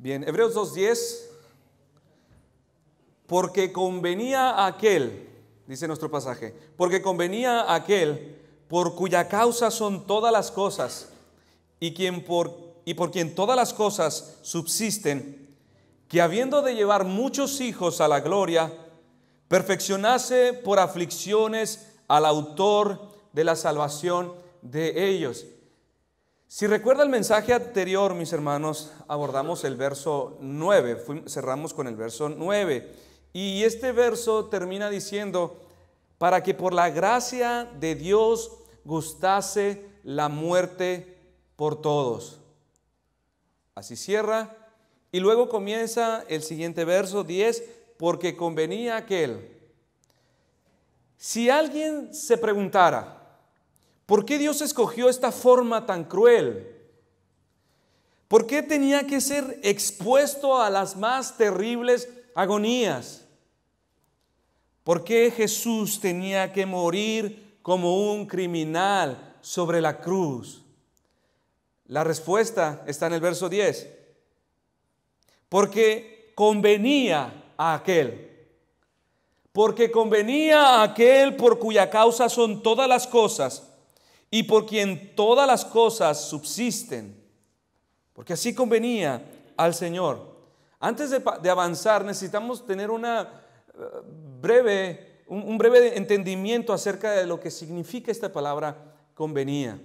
Bien, Hebreos 2:10, porque convenía a aquel, dice nuestro pasaje, porque convenía a aquel por cuya causa son todas las cosas y por quien todas las cosas subsisten, que habiendo de llevar muchos hijos a la gloria, perfeccionase por aflicciones al autor de la salvación de ellos. Si recuerda el mensaje anterior, mis hermanos, abordamos el verso 9, cerramos con el verso 9, y este verso termina diciendo, para que por la gracia de Dios gustase la muerte por todos. Así cierra, y luego comienza el siguiente verso 10, porque convenía aquel. Si alguien se preguntara, ¿por qué Dios escogió esta forma tan cruel? ¿Por qué tenía que ser expuesto a las más terribles agonías? ¿Por qué Jesús tenía que morir como un criminal sobre la cruz? La respuesta está en el verso 10. Porque convenía a aquel. Porque convenía a aquel por cuya causa son todas las cosas y por quien todas las cosas subsisten. Porque así convenía al Señor. Antes de avanzar, necesitamos tener un breve entendimiento acerca de lo que significa esta palabra convenía.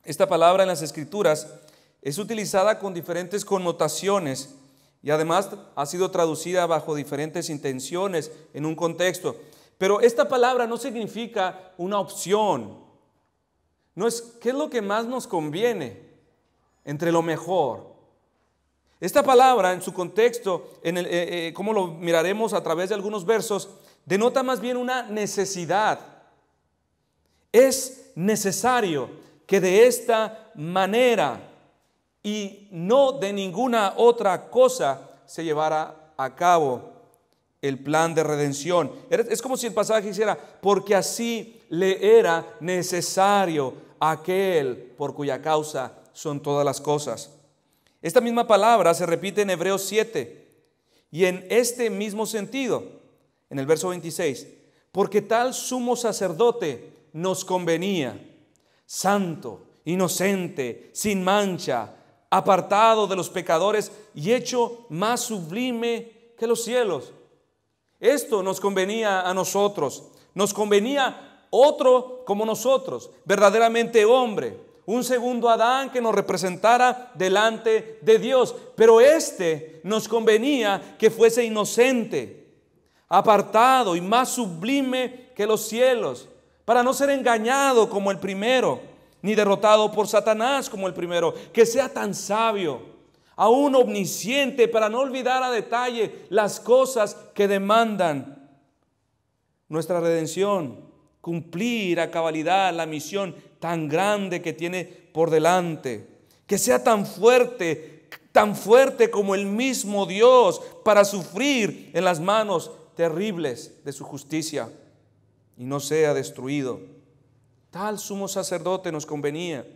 Esta palabra en las Escrituras es utilizada con diferentes connotaciones y además ha sido traducida bajo diferentes intenciones en un contexto. Pero esta palabra no significa una opción. No es qué es lo que más nos conviene entre lo mejor. Esta palabra en su contexto, como lo miraremos a través de algunos versos, denota más bien una necesidad. Es necesario que de esta manera y no de ninguna otra cosa se llevara a cabo el plan de redención. Es como si el pasaje hiciera, porque así le era necesario a aquel por cuya causa son todas las cosas. Esta misma palabra se repite en Hebreos 7 y en este mismo sentido, en el verso 26, porque tal sumo sacerdote nos convenía, santo, inocente, sin mancha, apartado de los pecadores y hecho más sublime que los cielos. Esto nos convenía a nosotros, nos convenía otro como nosotros, verdaderamente hombre, un segundo Adán que nos representara delante de Dios, pero nos convenía que fuese inocente, apartado y más sublime que los cielos, para no ser engañado como el primero, ni derrotado por Satanás como el primero, que sea tan sabio, aún omnisciente, para no olvidar a detalle las cosas que demandan nuestra redención, cumplir a cabalidad la misión tan grande que tiene por delante, que sea tan fuerte como el mismo Dios para sufrir en las manos terribles de su justicia y no sea destruido. Tal sumo sacerdote nos convenía.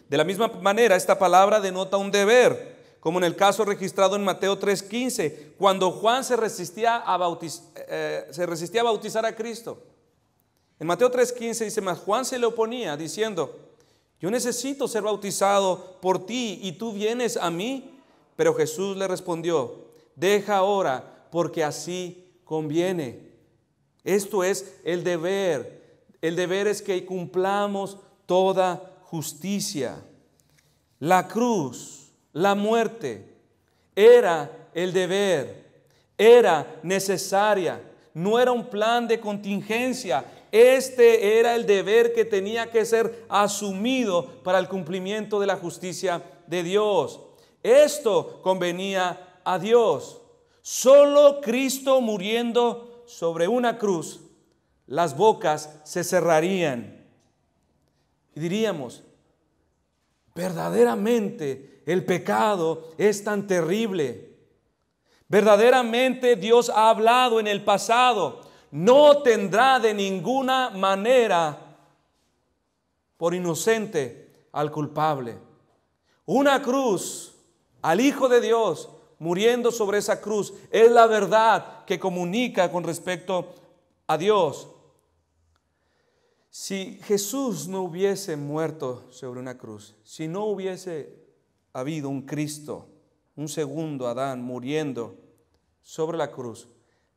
De la misma manera, esta palabra denota un deber, como en el caso registrado en Mateo 3:15, cuando Juan se resistía a bautizar a Cristo. En Mateo 3:15 dice, mas Juan se le oponía diciendo, yo necesito ser bautizado por ti y tú vienes a mí. Pero Jesús le respondió, deja ahora, porque así conviene. Esto es el deber. El deber es que cumplamos toda justicia. La cruz, la muerte, era el deber, era necesaria, no era un plan de contingencia. Este era el deber que tenía que ser asumido para el cumplimiento de la justicia de Dios. Esto convenía a Dios. Solo Cristo muriendo sobre una cruz, las bocas se cerrarían y diríamos, verdaderamente el pecado es tan terrible. Verdaderamente Dios ha hablado en el pasado. No tendrá de ninguna manera por inocente al culpable. Una cruz al Hijo de Dios muriendo sobre esa cruz, es la verdad que comunica con respecto a Dios. Si Jesús no hubiese muerto sobre una cruz, si no hubiese habido un Cristo, un segundo Adán muriendo sobre la cruz,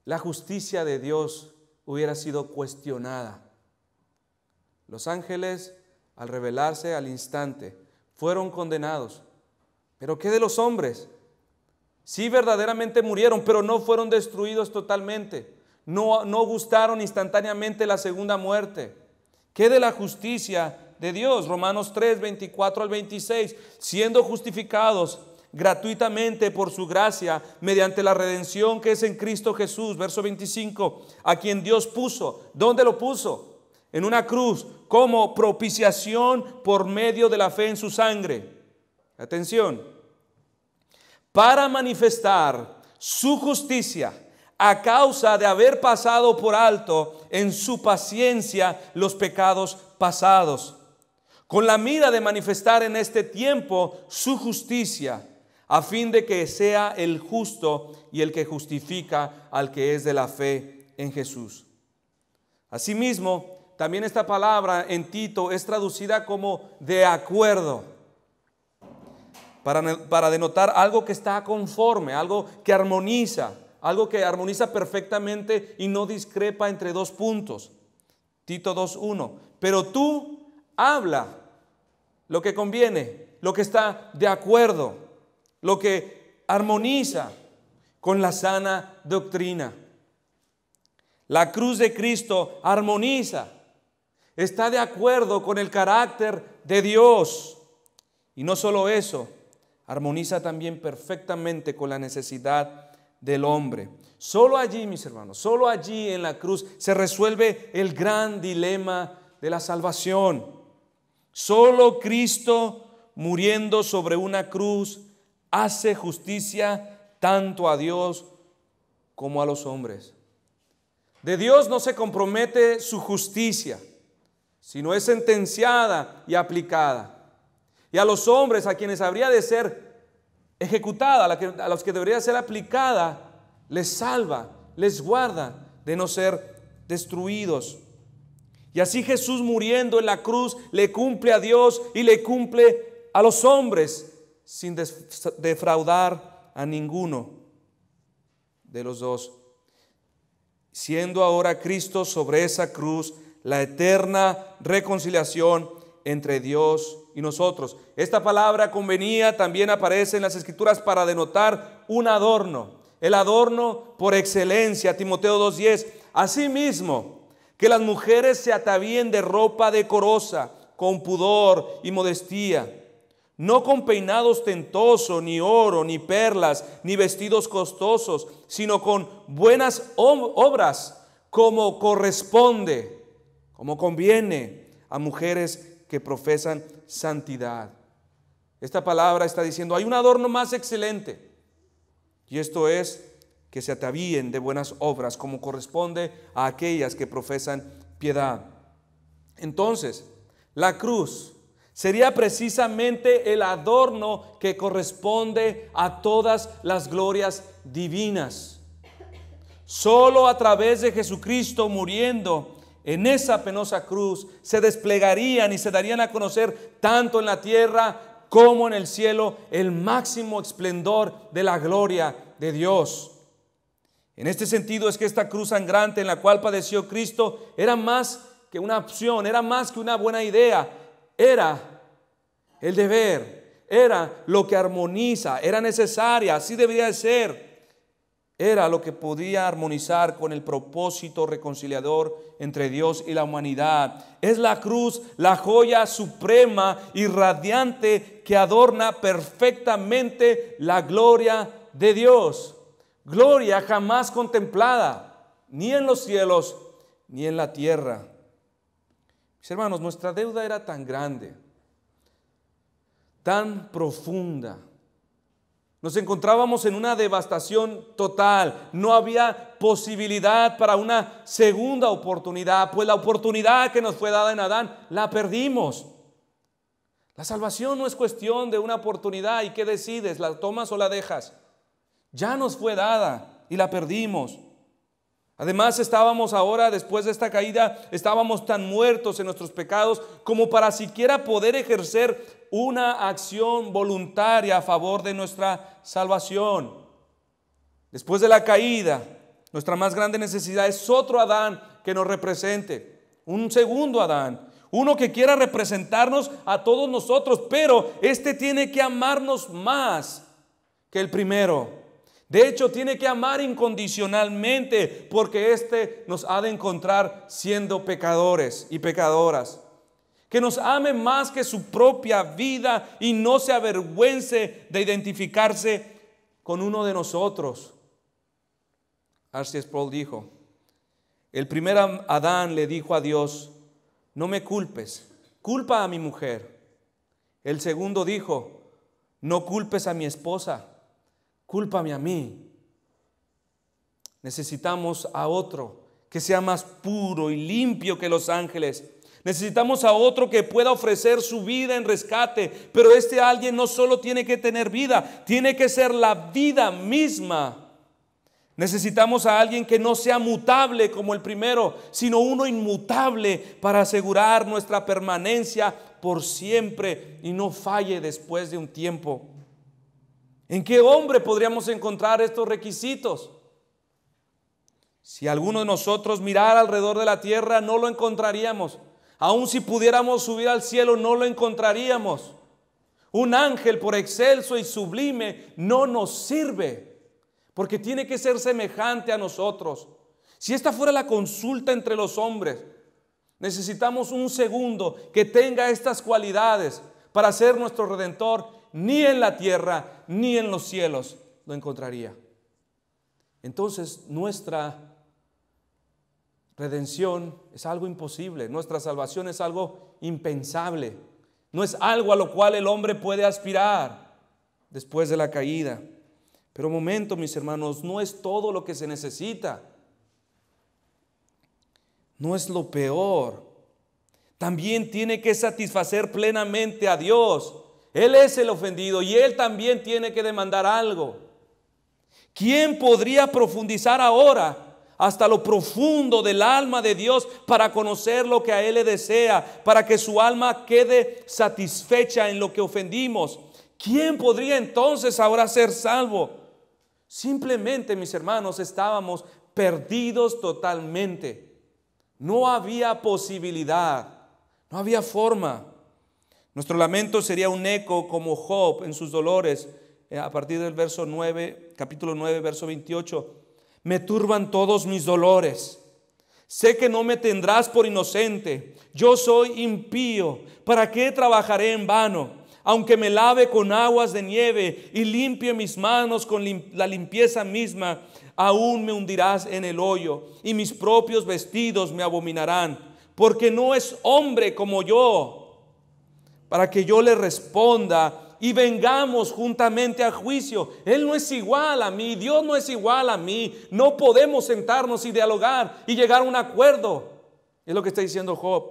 la justicia de Dios hubiera sido cuestionada. Los ángeles, al revelarse al instante, fueron condenados. ¿Pero qué de los hombres? Sí, verdaderamente murieron, pero no fueron destruidos totalmente. No gustaron instantáneamente la segunda muerte. ¿Qué de la justicia de Dios? Romanos 3, 24 al 26. Siendo justificados gratuitamente por su gracia, mediante la redención que es en Cristo Jesús. Verso 25. A quien Dios puso. ¿Dónde lo puso? En una cruz, como propiciación por medio de la fe en su sangre. Atención. Para manifestar su justicia a causa de haber pasado por alto en su paciencia los pecados pasados, con la mira de manifestar en este tiempo su justicia, a fin de que sea el justo y el que justifica al que es de la fe en Jesús. Asimismo, también esta palabra en Tito es traducida como de acuerdo, para denotar algo que está conforme, algo que armoniza perfectamente y no discrepa entre dos puntos. Tito 2:1. Pero tú habla lo que conviene, lo que está de acuerdo, lo que armoniza con la sana doctrina. La cruz de Cristo armoniza, está de acuerdo con el carácter de Dios. Y no solo eso, armoniza también perfectamente con la necesidad del hombre. Solo allí, mis hermanos, solo allí en la cruz se resuelve el gran dilema de la salvación. Solo Cristo muriendo sobre una cruz hace justicia tanto a Dios como a los hombres. De Dios no se compromete su justicia, sino es sentenciada y aplicada. Y a los hombres a quienes habría de ser ejecutada, a los que debería ser aplicada, les salva, les guarda de no ser destruidos. Y así Jesús muriendo en la cruz le cumple a Dios y le cumple a los hombres sin defraudar a ninguno de los dos. Siendo ahora Cristo sobre esa cruz la eterna reconciliación entre Dios y nosotros. Esta palabra convenía también aparece en las Escrituras para denotar un adorno, el adorno por excelencia. Timoteo 2:10. Asimismo, que las mujeres se atavíen de ropa decorosa, con pudor y modestia, no con peinado ostentoso, ni oro, ni perlas, ni vestidos costosos, sino con buenas obras, como corresponde, como conviene a mujeres que profesan santidad. Esta palabra está diciendo, hay un adorno más excelente, y esto es que se atavíen de buenas obras, como corresponde a aquellas que profesan piedad. Entonces, la cruz sería precisamente el adorno que corresponde a todas las glorias divinas. Solo a través de Jesucristo muriendo en esa penosa cruz se desplegarían y se darían a conocer tanto en la tierra como en el cielo el máximo esplendor de la gloria de Dios. En este sentido es que esta cruz sangrante en la cual padeció Cristo era más que una opción, era más que una buena idea, era el deber, era lo que armoniza, era necesaria, así debía de ser. Era lo que podía armonizar con el propósito reconciliador entre Dios y la humanidad. Es la cruz, la joya suprema y radiante que adorna perfectamente la gloria de Dios. Gloria jamás contemplada, ni en los cielos, ni en la tierra. Mis hermanos, nuestra deuda era tan grande, tan profunda. Nos encontrábamos en una devastación total. No había posibilidad para una segunda oportunidad, pues la oportunidad que nos fue dada en Adán la perdimos. La salvación no es cuestión de una oportunidad y qué decides, la tomas o la dejas. Ya nos fue dada y la perdimos. Además estábamos ahora, después de esta caída, estábamos tan muertos en nuestros pecados como para siquiera poder ejercer una acción voluntaria a favor de nuestra salvación. Después de la caída, nuestra más grande necesidad es otro Adán que nos represente, un segundo Adán. Uno que quiera representarnos a todos nosotros, pero este tiene que amarnos más que el primero. De hecho, tiene que amar incondicionalmente, porque este nos ha de encontrar siendo pecadores y pecadoras. Que nos ame más que su propia vida y no se avergüence de identificarse con uno de nosotros. R.C. Sproul dijo: el primer Adán le dijo a Dios: no me culpes, culpa a mi mujer. El segundo dijo: no culpes a mi esposa, cúlpame a mí. Necesitamos a otro que sea más puro y limpio que los ángeles. Necesitamos a otro que pueda ofrecer su vida en rescate. Pero este alguien no solo tiene que tener vida, tiene que ser la vida misma. Necesitamos a alguien que no sea mutable como el primero, sino uno inmutable para asegurar nuestra permanencia por siempre y no falle después de un tiempo. ¿En qué hombre podríamos encontrar estos requisitos? Si alguno de nosotros mirara alrededor de la tierra, no lo encontraríamos. Aun si pudiéramos subir al cielo, no lo encontraríamos. Un ángel, por excelso y sublime, no nos sirve, porque tiene que ser semejante a nosotros. Si esta fuera la consulta entre los hombres, necesitamos un segundo que tenga estas cualidades para ser nuestro Redentor. Ni en la tierra ni en los cielos lo encontraría. Entonces nuestra redención es algo imposible, nuestra salvación es algo impensable, no es algo a lo cual el hombre puede aspirar después de la caída. Pero un momento, mis hermanos, no es todo lo que se necesita, no es lo peor. También tiene que satisfacer plenamente a Dios. Él es el ofendido y Él también tiene que demandar algo. ¿Quién podría profundizar ahora hasta lo profundo del alma de Dios para conocer lo que a Él le desea, para que su alma quede satisfecha en lo que ofendimos? ¿Quién podría entonces ahora ser salvo? Simplemente, mis hermanos, estábamos perdidos totalmente. No había posibilidad, no había forma. Nuestro lamento sería un eco como Job en sus dolores, a partir del verso 9, capítulo 9, verso 28. Me turban todos mis dolores. Sé que no me tendrás por inocente. Yo soy impío. ¿Para qué trabajaré en vano? Aunque me lave con aguas de nieve y limpie mis manos con la limpieza misma, aún me hundirás en el hoyo y mis propios vestidos me abominarán. Porque no es hombre como yo, para que yo le responda y vengamos juntamente a juicio. Él no es igual a mí, Dios no es igual a mí. No podemos sentarnos y dialogar y llegar a un acuerdo. Es lo que está diciendo Job.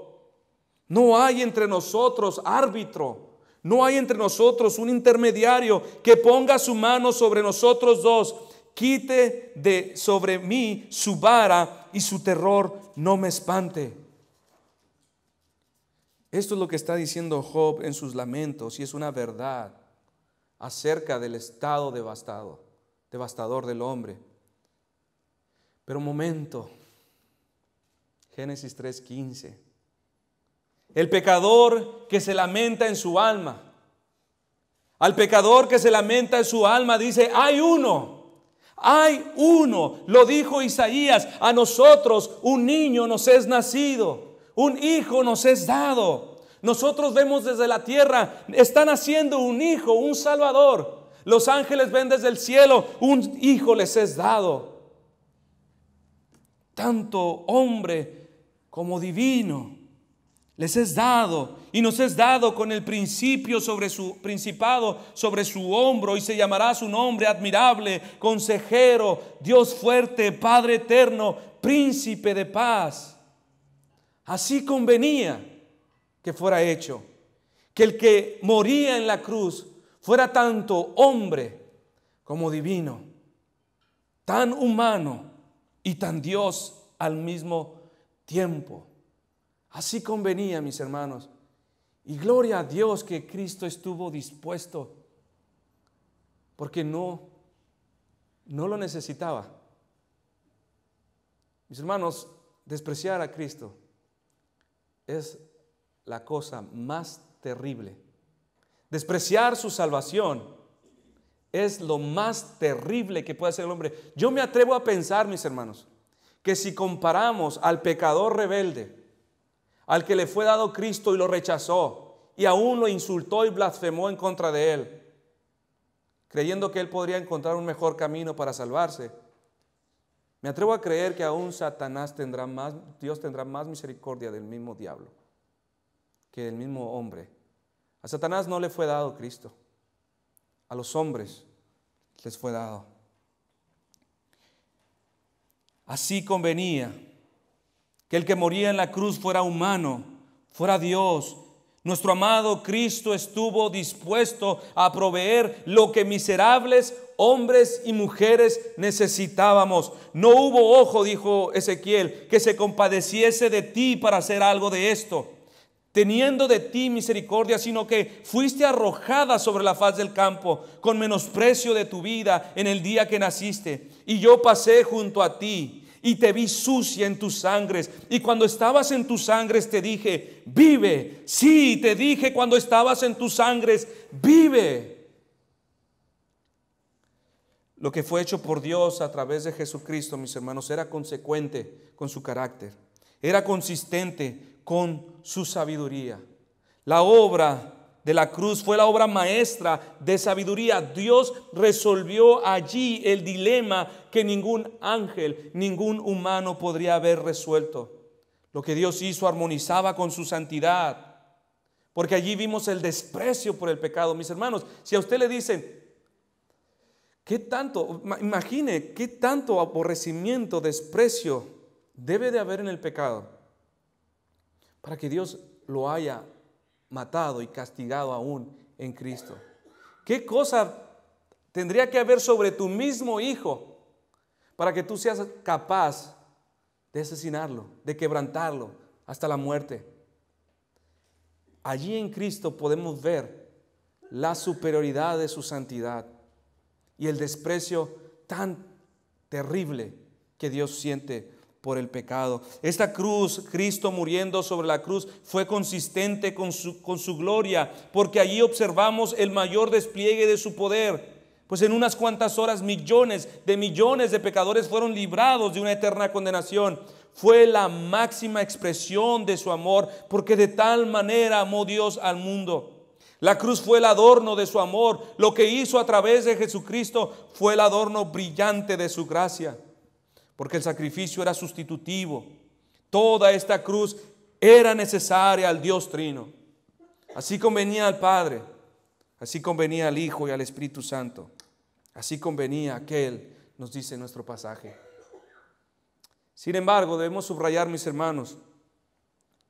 No hay entre nosotros árbitro, no hay entre nosotros un intermediario que ponga su mano sobre nosotros dos. Quite de sobre mí su vara y su terror no me espante. Esto es lo que está diciendo Job en sus lamentos, y es una verdad acerca del estado devastador del hombre. Pero un momento, Génesis 3:15. El pecador que se lamenta en su alma, al pecador que se lamenta en su alma dice: hay uno, lo dijo Isaías, a nosotros un niño nos es nacido, un hijo nos es dado. Nosotros vemos desde la tierra, está naciendo un hijo, un salvador. Los ángeles ven desde el cielo, un hijo les es dado. Tanto hombre como divino les es dado, y nos es dado con el principio sobre su principado, sobre su hombro, y se llamará su nombre admirable, consejero, Dios fuerte, Padre eterno, príncipe de paz. Así convenía que fuera hecho. que el que moría en la cruz fuera tanto hombre como divino, tan humano y tan Dios al mismo tiempo. Así convenía, mis hermanos. Y gloria a Dios que Cristo estuvo dispuesto, porque no lo necesitaba. Mis hermanos, despreciar a Cristo es la cosa más terrible. Despreciar su salvación es lo más terrible que puede hacer el hombre. Yo me atrevo a pensar, mis hermanos, que si comparamos al pecador rebelde, al que le fue dado Cristo y lo rechazó, y aún lo insultó y blasfemó en contra de él, creyendo que él podría encontrar un mejor camino para salvarse, me atrevo a creer que aún Dios tendrá más misericordia del mismo diablo que del mismo hombre. A Satanás no le fue dado Cristo, a los hombres les fue dado. Así convenía que el que moría en la cruz fuera humano, fuera Dios. Nuestro amado Cristo estuvo dispuesto a proveer lo que miserables hombres y mujeres necesitábamos. No hubo ojo, dijo Ezequiel, que se compadeciese de ti para hacer algo de esto, teniendo de ti misericordia, sino que fuiste arrojada sobre la faz del campo con menosprecio de tu vida en el día que naciste. Y yo pasé junto a ti y te vi sucia en tus sangres. Y cuando estabas en tus sangres te dije, vive. Sí, te dije cuando estabas en tus sangres, vive. Lo que fue hecho por Dios a través de Jesucristo, mis hermanos, era consecuente con su carácter. Era consistente con su sabiduría. La obra de la cruz fue la obra maestra de sabiduría. Dios resolvió allí el dilema que ningún ángel, ningún humano podría haber resuelto. Lo que Dios hizo armonizaba con su santidad, porque allí vimos el desprecio por el pecado. Mis hermanos, si a usted le dicen, imagine qué tanto aborrecimiento, desprecio debe de haber en el pecado para que Dios lo haya matado y castigado aún en Cristo. ¿Qué cosa tendría que haber sobre tu mismo hijo para que tú seas capaz de asesinarlo, de quebrantarlo hasta la muerte? Allí en Cristo podemos ver la superioridad de su santidad y el desprecio tan terrible que Dios siente por el pecado. Esta cruz, Cristo muriendo sobre la cruz, fue consistente con su gloria, porque allí observamos el mayor despliegue de su poder. Pues en unas cuantas horas millones de pecadores fueron librados de una eterna condenación. Fue la máxima expresión de su amor, porque de tal manera amó Dios al mundo. La cruz fue el adorno de su amor. Lo que hizo a través de Jesucristo fue el adorno brillante de su gracia, porque el sacrificio era sustitutivo. Toda esta cruz era necesaria al Dios Trino. Así convenía al Padre, así convenía al Hijo y al Espíritu Santo. Así convenía a aquel, nos dice nuestro pasaje. Sin embargo, debemos subrayar, mis hermanos,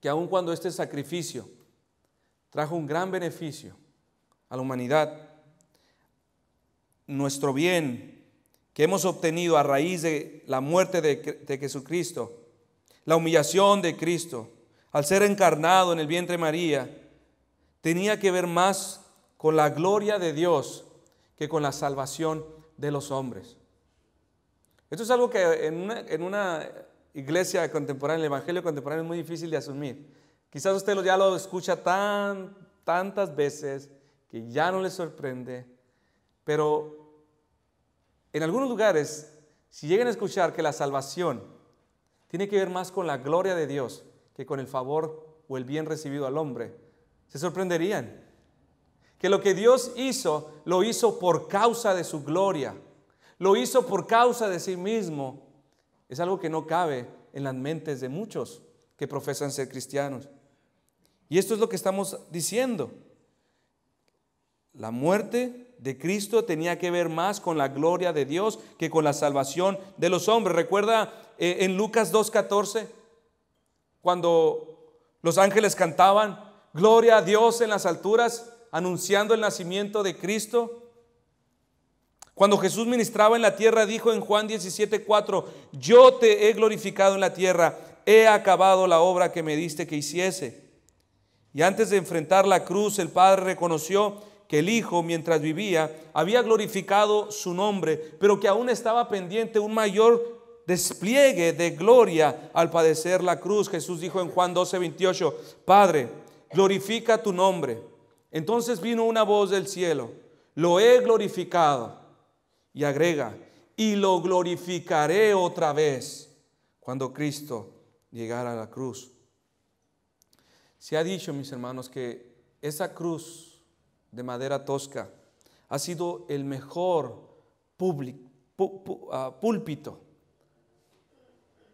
que aun cuando este sacrificio trajo un gran beneficio a la humanidad, nuestro bien que hemos obtenido a raíz de la muerte de Jesucristo, la humillación de Cristo, al ser encarnado en el vientre de María, tenía que ver más con la gloria de Dios que con la salvación de los hombres. Esto es algo que en una iglesia contemporánea, el evangelio contemporáneo, es muy difícil de asumir. Quizás usted ya lo escucha tantas veces que ya no le sorprende, pero en algunos lugares, si llegan a escuchar que la salvación tiene que ver más con la gloria de Dios que con el favor o el bien recibido al hombre, se sorprenderían. Que lo que Dios hizo, lo hizo por causa de su gloria, lo hizo por causa de sí mismo. Es algo que no cabe en las mentes de muchos que profesan ser cristianos. Y esto es lo que estamos diciendo. La muerte de Cristo tenía que ver más con la gloria de Dios que con la salvación de los hombres. Recuerda en Lucas 2:14, cuando los ángeles cantaban, Gloria a Dios en las alturas, anunciando el nacimiento de Cristo. Cuando Jesús ministraba en la tierra, dijo en Juan 17:4: yo te he glorificado en la tierra, he acabado la obra que me diste que hiciese. Y antes de enfrentar la cruz, el Padre reconoció que el Hijo, mientras vivía, había glorificado su nombre, pero que aún estaba pendiente un mayor despliegue de gloria al padecer la cruz. Jesús dijo en Juan 12:28: Padre, glorifica tu nombre. Entonces vino una voz del cielo: lo he glorificado. Y agrega: y lo glorificaré otra vez cuando Cristo llegara a la cruz. Se ha dicho, mis hermanos, que esa cruz de madera tosca ha sido el mejor púlpito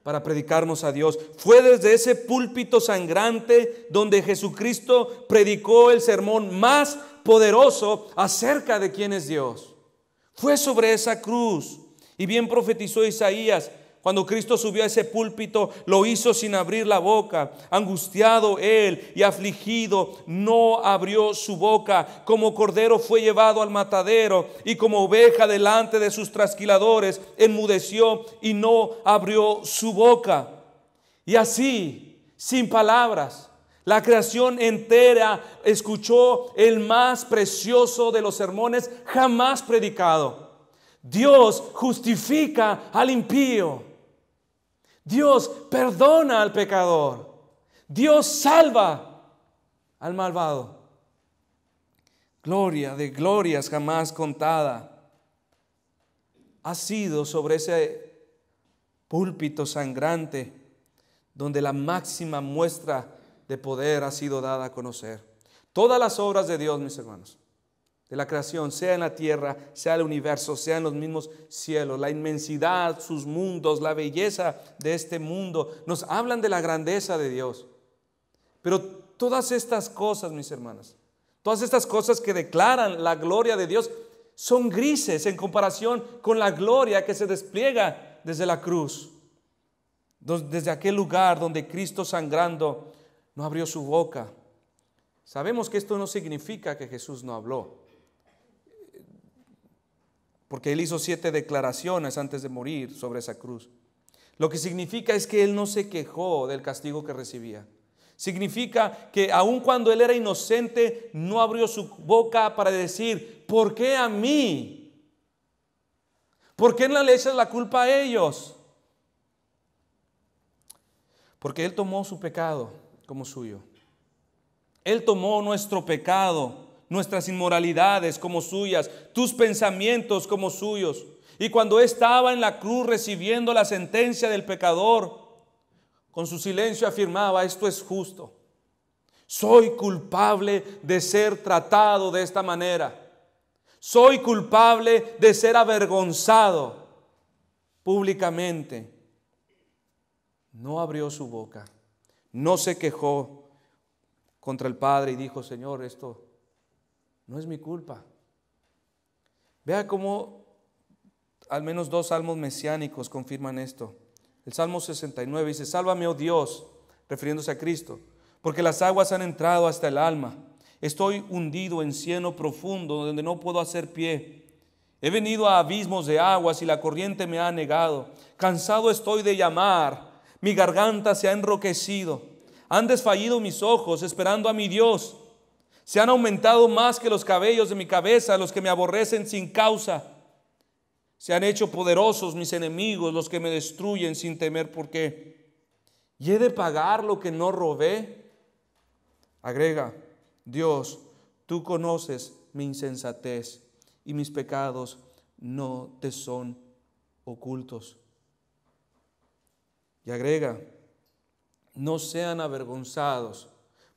para predicarnos a Dios. Fue desde ese púlpito sangrante donde Jesucristo predicó el sermón más poderoso acerca de quién es Dios. Fue sobre esa cruz. Y bien profetizó Isaías: cuando Cristo subió a ese púlpito, lo hizo sin abrir la boca. Angustiado él y afligido, no abrió su boca. Como cordero fue llevado al matadero, y como oveja delante de sus trasquiladores, enmudeció y no abrió su boca. Y así, sin palabras, la creación entera escuchó el más precioso de los sermones jamás predicado. Dios justifica al impío. Dios perdona al pecador. Dios salva al malvado. Gloria de glorias jamás contada ha sido sobre ese púlpito sangrante donde la máxima muestra de poder ha sido dada a conocer. Todas las obras de Dios, mis hermanos, de la creación, sea en la tierra, sea en el universo, sea en los mismos cielos, la inmensidad, sus mundos, la belleza de este mundo, nos hablan de la grandeza de Dios. Pero todas estas cosas, mis hermanos, todas estas cosas que declaran la gloria de Dios, son grises en comparación con la gloria que se despliega desde la cruz, desde aquel lugar donde Cristo sangrando no abrió su boca. Sabemos que esto no significa que Jesús no habló, porque Él hizo 7 declaraciones antes de morir sobre esa cruz. Lo que significa es que Él no se quejó del castigo que recibía. Significa que aun cuando Él era inocente, no abrió su boca para decir: ¿por qué a mí? ¿Por qué no le echas la culpa a ellos? Porque Él tomó su pecado como suyo. Él tomó nuestro pecado, nuestras inmoralidades como suyas, tus pensamientos como suyos. Y cuando estaba en la cruz recibiendo la sentencia del pecador, con su silencio afirmaba: esto es justo. Soy culpable de ser tratado de esta manera. Soy culpable de ser avergonzado públicamente. No abrió su boca, no se quejó contra el Padre y dijo: Señor, esto no es mi culpa. Vea cómo al menos 2 salmos mesiánicos confirman esto. El Salmo 69 dice: sálvame, oh Dios, refiriéndose a Cristo, porque las aguas han entrado hasta el alma. Estoy hundido en cieno profundo, donde no puedo hacer pie. He venido a abismos de aguas y la corriente me ha anegado. Cansado estoy de llamar, mi garganta se ha enroquecido. Han desfallido mis ojos esperando a mi Dios. Se han aumentado más que los cabellos de mi cabeza los que me aborrecen sin causa. Se han hecho poderosos mis enemigos, los que me destruyen sin temer por qué. ¿Y he de pagar lo que no robé? Agrega: Dios, tú conoces mi insensatez y mis pecados no te son ocultos. Y agrega: no sean avergonzados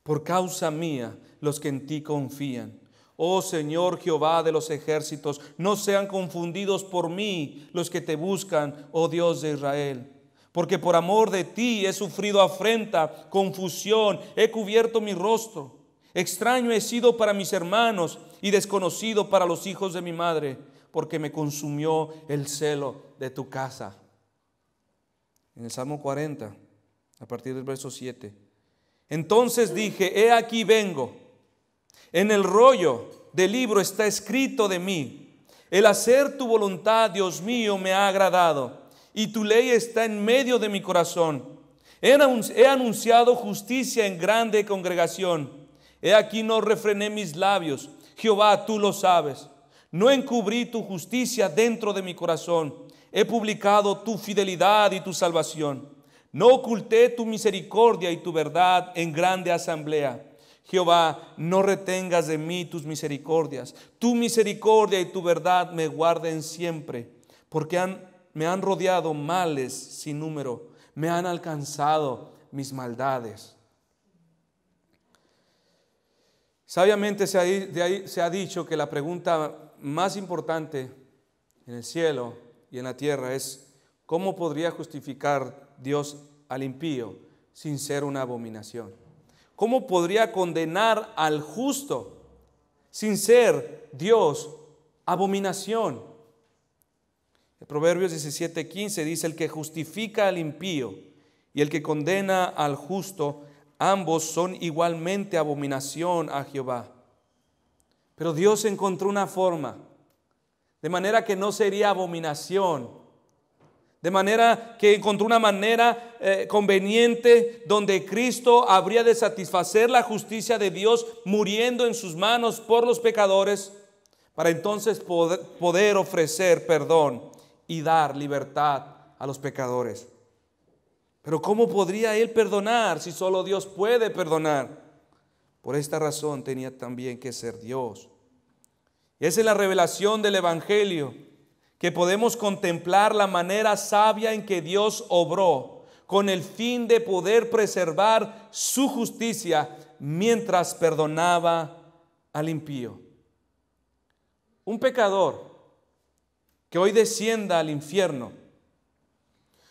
por causa mía los que en ti confían. Oh Señor Jehová de los ejércitos, no sean confundidos por mí los que te buscan, oh Dios de Israel. Porque por amor de ti he sufrido afrenta, confusión, he cubierto mi rostro. Extraño he sido para mis hermanos y desconocido para los hijos de mi madre, porque me consumió el celo de tu casa. En el Salmo 40, a partir del verso 7. Entonces dije, he aquí vengo. En el rollo del libro está escrito de mí: el hacer tu voluntad, Dios mío, me ha agradado, y tu ley está en medio de mi corazón. He anunciado justicia en grande congregación. He aquí no refrené mis labios. Jehová, tú lo sabes. No encubrí tu justicia dentro de mi corazón. He publicado tu fidelidad y tu salvación. No oculté tu misericordia y tu verdad en grande asamblea. Jehová, no retengas de mí tus misericordias. Tu misericordia y tu verdad me guarden siempre, porque me han rodeado males sin número. Me han alcanzado mis maldades. Sabiamente se ha dicho que la pregunta más importante en el cielo y en la tierra es: ¿cómo podría justificar Dios al impío sin ser una abominación? ¿Cómo podría condenar al justo sin ser Dios abominación? En Proverbios 17:15 dice: el que justifica al impío y el que condena al justo, ambos son igualmente abominación a Jehová. Pero Dios encontró una forma, de manera que no sería abominación, de manera que encontró una manera conveniente donde Cristo habría de satisfacer la justicia de Dios muriendo en sus manos por los pecadores, para entonces poder ofrecer perdón y dar libertad a los pecadores. Pero ¿cómo podría Él perdonar si solo Dios puede perdonar? Por esta razón tenía también que ser Dios. Y esa es la revelación del Evangelio, que podemos contemplar la manera sabia en que Dios obró con el fin de poder preservar su justicia mientras perdonaba al impío. Un pecador que hoy descienda al infierno,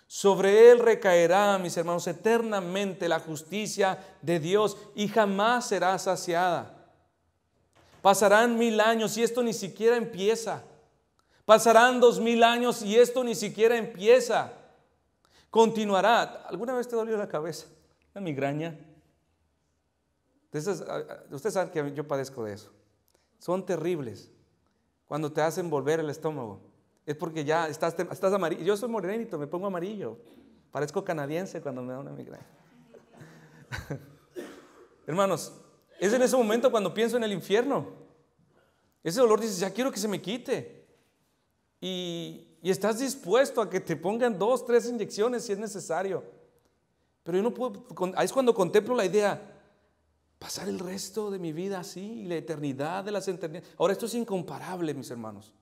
sobre él recaerá, mis hermanos, eternamente la justicia de Dios y jamás será saciada. Pasarán 1000 años y esto ni siquiera empieza. Pasarán 2000 años y esto ni siquiera empieza. Continuará. ¿Alguna vez te dolió la cabeza? ¿Una migraña? Ustedes saben que yo padezco de eso. Son terribles. Cuando te hacen volver el estómago, es porque ya estás amarillo. Yo soy morenito, me pongo amarillo. Parezco canadiense cuando me da una migraña. Hermanos, es en ese momento cuando pienso en el infierno. Ese dolor dices, ya quiero que se me quite. Y estás dispuesto a que te pongan 2, 3 inyecciones si es necesario. Pero yo no puedo, ahí es cuando contemplo la idea, pasar el resto de mi vida así, y la eternidad de las eternidades. Ahora, esto es incomparable, mis hermanos.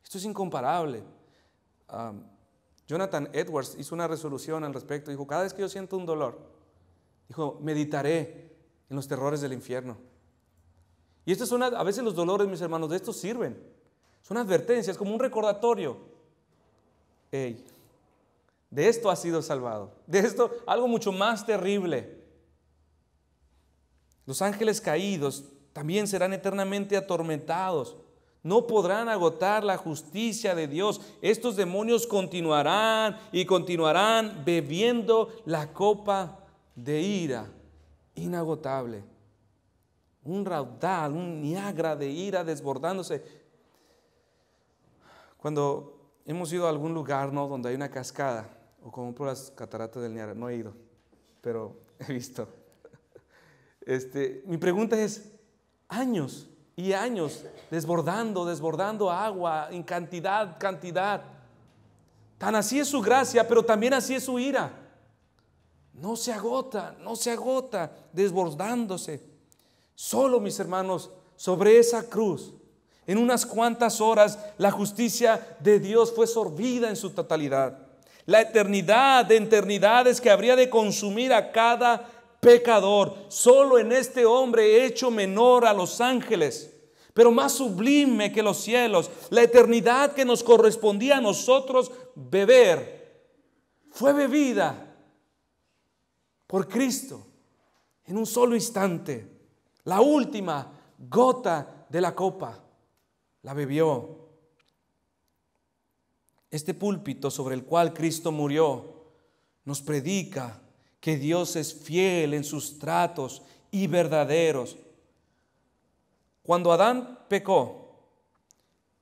Esto es incomparable. Jonathan Edwards hizo una resolución al respecto. Dijo, cada vez que yo siento un dolor, dijo, meditaré en los terrores del infierno. Y estos son, a veces los dolores, mis hermanos, de estos sirven. Son advertencias, como un recordatorio. Hey, de esto has sido salvado. De esto, algo mucho más terrible. Los ángeles caídos también serán eternamente atormentados. No podrán agotar la justicia de Dios. Estos demonios continuarán y continuarán bebiendo la copa de ira inagotable. Un raudal, un Niágara de ira desbordándose. Cuando hemos ido a algún lugar, ¿no?, donde hay una cascada, o como por las cataratas del Niágara, no he ido, pero he visto. Mi pregunta es, años y años desbordando agua en cantidad. Tan así es su gracia, pero también así es su ira. No se agota, desbordándose. Solo, mis hermanos, sobre esa cruz, en unas cuantas horas, la justicia de Dios fue sorbida en su totalidad. La eternidad de eternidades que habría de consumir a cada pecador, solo en este hombre hecho menor a los ángeles, pero más sublime que los cielos, la eternidad que nos correspondía a nosotros beber, fue bebida por Cristo en un solo instante. La última gota de la copa la bebió. Este púlpito sobre el cual Cristo murió nos predica que Dios es fiel en sus tratos y verdaderos. Cuando Adán pecó,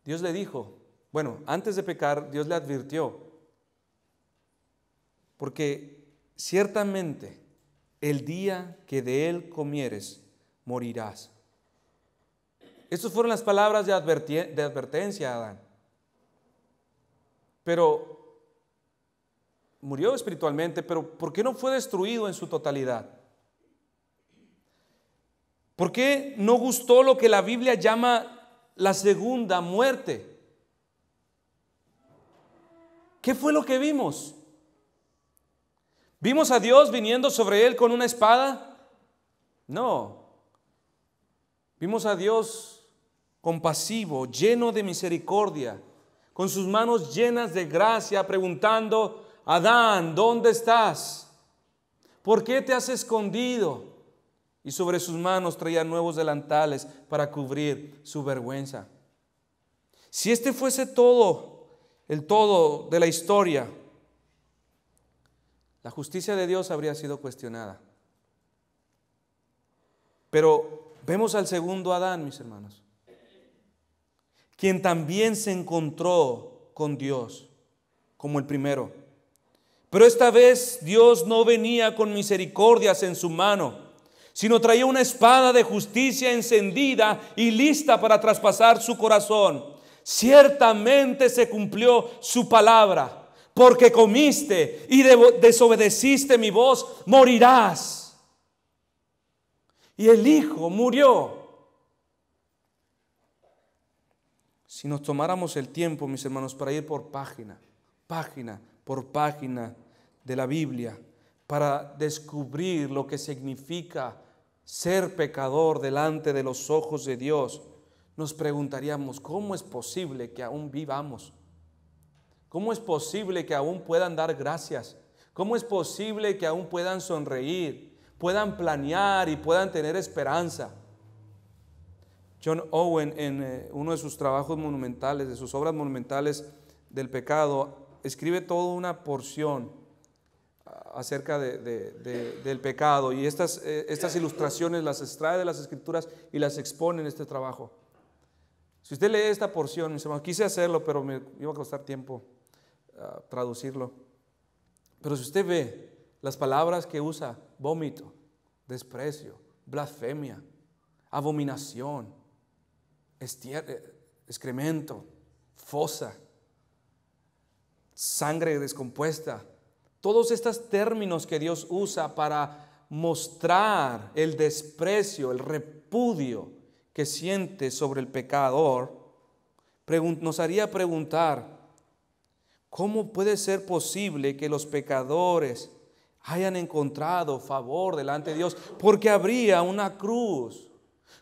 Dios le dijo, bueno, antes de pecar, Dios le advirtió, porque ciertamente el día que de él comieres, morirás. Estas fueron las palabras de advertencia a Adán. Pero murió espiritualmente, pero ¿por qué no fue destruido en su totalidad? ¿Por qué no gustó lo que la Biblia llama la segunda muerte? ¿Qué fue lo que vimos? ¿Vimos a Dios viniendo sobre él con una espada? No. Vimos a Dios compasivo, lleno de misericordia, con sus manos llenas de gracia, preguntando, Adán, ¿dónde estás? ¿Por qué te has escondido? Y sobre sus manos traía nuevos delantales para cubrir su vergüenza. Si este fuese todo, el todo de la historia, la justicia de Dios habría sido cuestionada. Pero vemos al segundo Adán, mis hermanos, quien también se encontró con Dios como el primero. Pero esta vez Dios no venía con misericordias en su mano, sino traía una espada de justicia encendida y lista para traspasar su corazón. Ciertamente se cumplió su palabra. Porque comiste y desobedeciste mi voz, morirás. Y el Hijo murió. Si nos tomáramos el tiempo, mis hermanos, para ir por página por página de la Biblia, para descubrir lo que significa ser pecador delante de los ojos de Dios, nos preguntaríamos, ¿cómo es posible que aún vivamos? ¿Cómo es posible que aún puedan dar gracias? ¿Cómo es posible que aún puedan sonreír, puedan planear y puedan tener esperanza? John Owen, en uno de sus trabajos monumentales, de sus obras monumentales del pecado, escribe toda una porción acerca del pecado, y estas ilustraciones las extrae de las Escrituras y las expone en este trabajo. Si usted lee esta porción, mis hermanos, quise hacerlo, pero me iba a costar tiempo traducirlo. Pero si usted ve las palabras que usa: vómito, desprecio, blasfemia, abominación, excremento, fosa, sangre descompuesta, todos estos términos que Dios usa para mostrar el desprecio, el repudio que siente sobre el pecador, nos haría preguntar, ¿cómo puede ser posible que los pecadores hayan encontrado favor delante de Dios? Porque habría una cruz.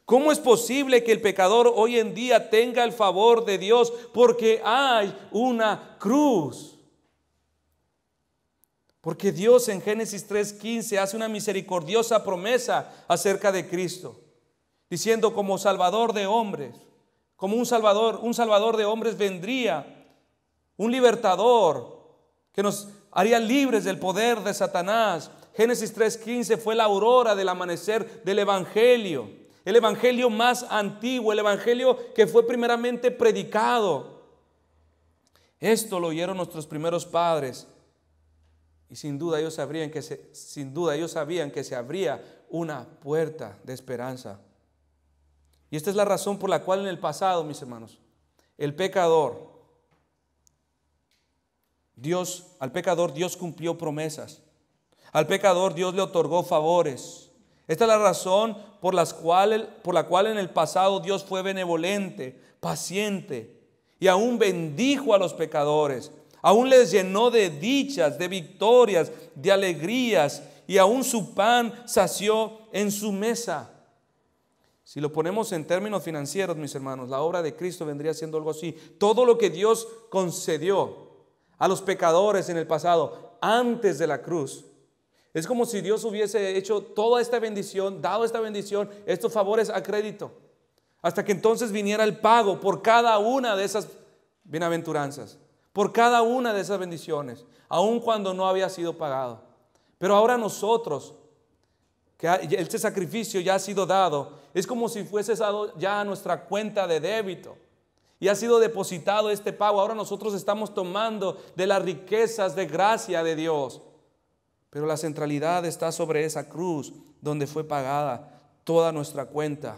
¿Cómo es posible que el pecador hoy en día tenga el favor de Dios? Porque hay una cruz. Porque Dios en Génesis 3:15 hace una misericordiosa promesa acerca de Cristo, diciendo, como salvador de hombres, como un salvador de hombres vendría, un libertador que nos haría libres del poder de Satanás. Génesis 3:15 fue la aurora del amanecer del Evangelio, el Evangelio más antiguo, el Evangelio que fue primeramente predicado. Esto lo oyeron nuestros primeros padres, y sin duda ellos sabían que se abría una puerta de esperanza. Y esta es la razón por la cual en el pasado, mis hermanos, al pecador Dios cumplió promesas. Al pecador Dios le otorgó favores. Esta es la razón por la cual en el pasado Dios fue benevolente, paciente, y aún bendijo a los pecadores. Aún les llenó de dichas, de victorias, de alegrías, y aún su pan sació en su mesa. Si lo ponemos en términos financieros, mis hermanos, la obra de Cristo vendría siendo algo así. Todo lo que Dios concedió a los pecadores en el pasado, antes de la cruz, es como si Dios hubiese hecho toda esta bendición, dado esta bendición, estos favores a crédito, hasta que entonces viniera el pago por cada una de esas bienaventuranzas, por cada una de esas bendiciones, aun cuando no había sido pagado. Pero ahora nosotros, que este sacrificio ya ha sido dado, es como si fuese dado ya a nuestra cuenta de débito. Y ha sido depositado este pago. Ahora nosotros estamos tomando de las riquezas de gracia de Dios. Pero la centralidad está sobre esa cruz donde fue pagada toda nuestra cuenta.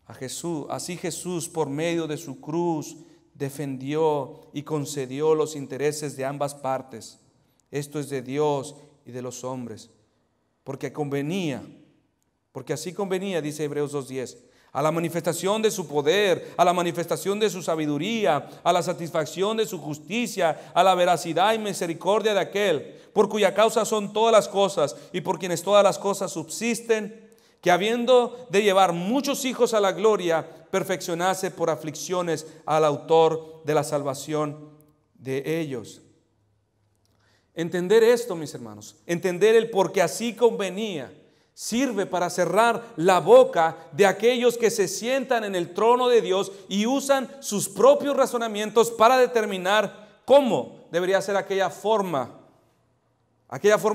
A Jesús, así Jesús, por medio de su cruz, defendió y concedió los intereses de ambas partes. Esto es de Dios y de los hombres. Porque así convenía, dice Hebreos 2:10, a la manifestación de su poder, a la manifestación de su sabiduría, a la satisfacción de su justicia, a la veracidad y misericordia de aquel, por cuya causa son todas las cosas y por quienes todas las cosas subsisten, que habiendo de llevar muchos hijos a la gloria, perfeccionase por aflicciones al autor de la salvación de ellos. Entender esto, mis hermanos, entender el porque así convenía, sirve para cerrar la boca de aquellos que se sientan en el trono de Dios y usan sus propios razonamientos para determinar cómo debería ser aquella forma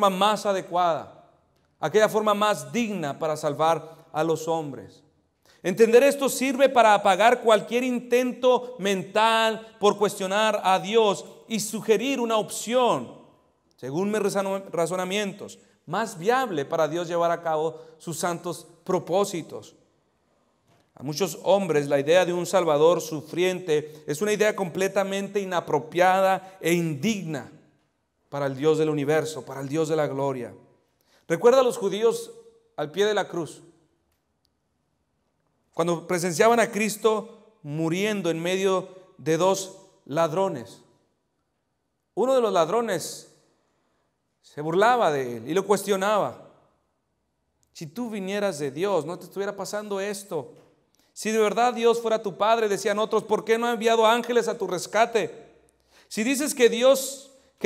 más adecuada, aquella forma más digna para salvar a los hombres. Entender esto sirve para apagar cualquier intento mental por cuestionar a Dios y sugerir una opción, según mis razonamientos, más viable para Dios llevar a cabo sus santos propósitos. A muchos hombres la idea de un Salvador sufriente es una idea completamente inapropiada e indigna para el Dios del universo, para el Dios de la gloria. Recuerda a los judíos al pie de la cruz, cuando presenciaban a Cristo muriendo en medio de dos ladrones. Uno de los ladrones se burlaba de él y lo cuestionaba. Si tú vinieras de Dios, no te estuviera pasando esto. Si de verdad Dios fuera tu Padre, decían otros, ¿por qué no ha enviado ángeles a tu rescate? Si dices que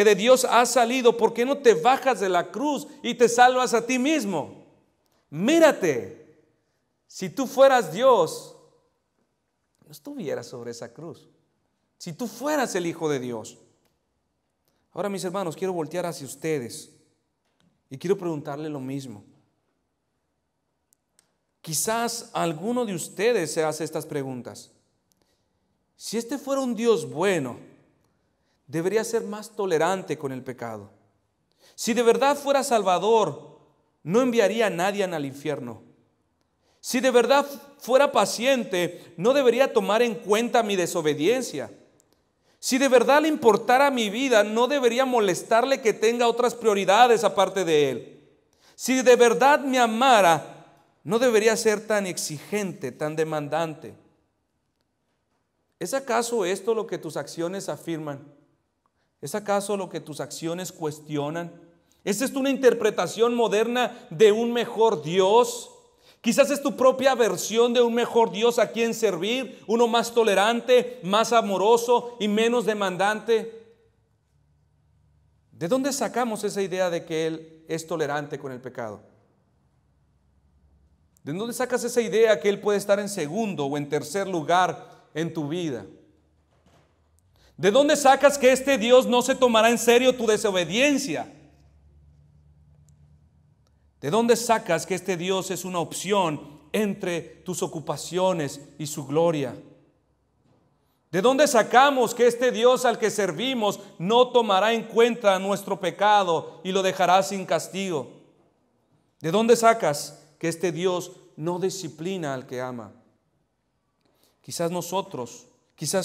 de Dios has salido, ¿por qué no te bajas de la cruz y te salvas a ti mismo? Mírate, si tú fueras Dios, no estuvieras sobre esa cruz. Si tú fueras el Hijo de Dios. Ahora, mis hermanos, quiero voltear hacia ustedes y quiero preguntarle lo mismo. Quizás alguno de ustedes se hace estas preguntas. Si este fuera un Dios bueno, debería ser más tolerante con el pecado. Si de verdad fuera Salvador, no enviaría a nadie al infierno. Si de verdad fuera paciente, no debería tomar en cuenta mi desobediencia. Si de verdad le importara mi vida, no debería molestarle que tenga otras prioridades aparte de él. Si de verdad me amara, no debería ser tan exigente, tan demandante. ¿Es acaso esto lo que tus acciones afirman? ¿Es acaso lo que tus acciones cuestionan? ¿Es esto una interpretación moderna de un mejor Dios? Quizás es tu propia versión de un mejor Dios a quien servir, uno más tolerante, más amoroso y menos demandante. ¿De dónde sacamos esa idea de que Él es tolerante con el pecado? ¿De dónde sacas esa idea que Él puede estar en segundo o en tercer lugar en tu vida? ¿De dónde sacas que este Dios no se tomará en serio tu desobediencia? ¿De dónde sacas que este Dios es una opción entre tus ocupaciones y su gloria? ¿De dónde sacamos que este Dios al que servimos no tomará en cuenta nuestro pecado y lo dejará sin castigo? ¿De dónde sacas que este Dios no disciplina al que ama? Quizás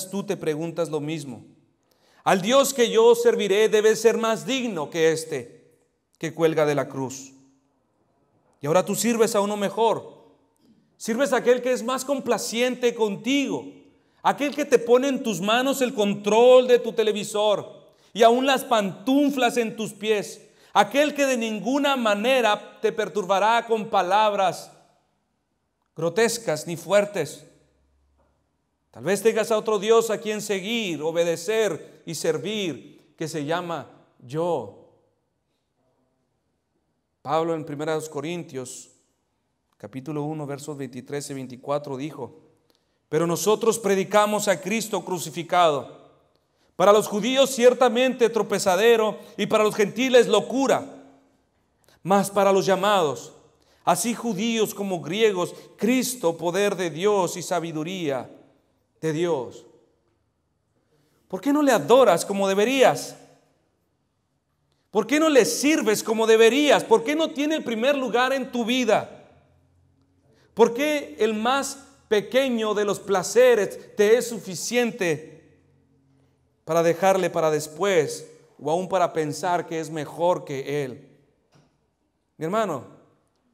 tú te preguntas lo mismo. Al Dios que yo serviré debe ser más digno que este que cuelga de la cruz. Y ahora tú sirves a uno mejor. Sirves a aquel que es más complaciente contigo, aquel que te pone en tus manos el control de tu televisor y aún las pantuflas en tus pies, aquel que de ninguna manera te perturbará con palabras grotescas ni fuertes. Tal vez tengas a otro Dios a quien seguir, obedecer y servir, que se llama yo. Pablo en 1 Corintios, capítulo 1, versos 23 y 24 dijo: pero nosotros predicamos a Cristo crucificado, Para los judíos ciertamente tropezadero y para los gentiles locura, mas para los llamados, así judíos como griegos, Cristo, poder de Dios y sabiduría de Dios. ¿Por qué no le adoras como deberías? ¿Por qué no le sirves como deberías? ¿Por qué no tiene el primer lugar en tu vida? ¿Por qué el más pequeño de los placeres te es suficiente para dejarle para después o aún para pensar que es mejor que Él? Mi hermano,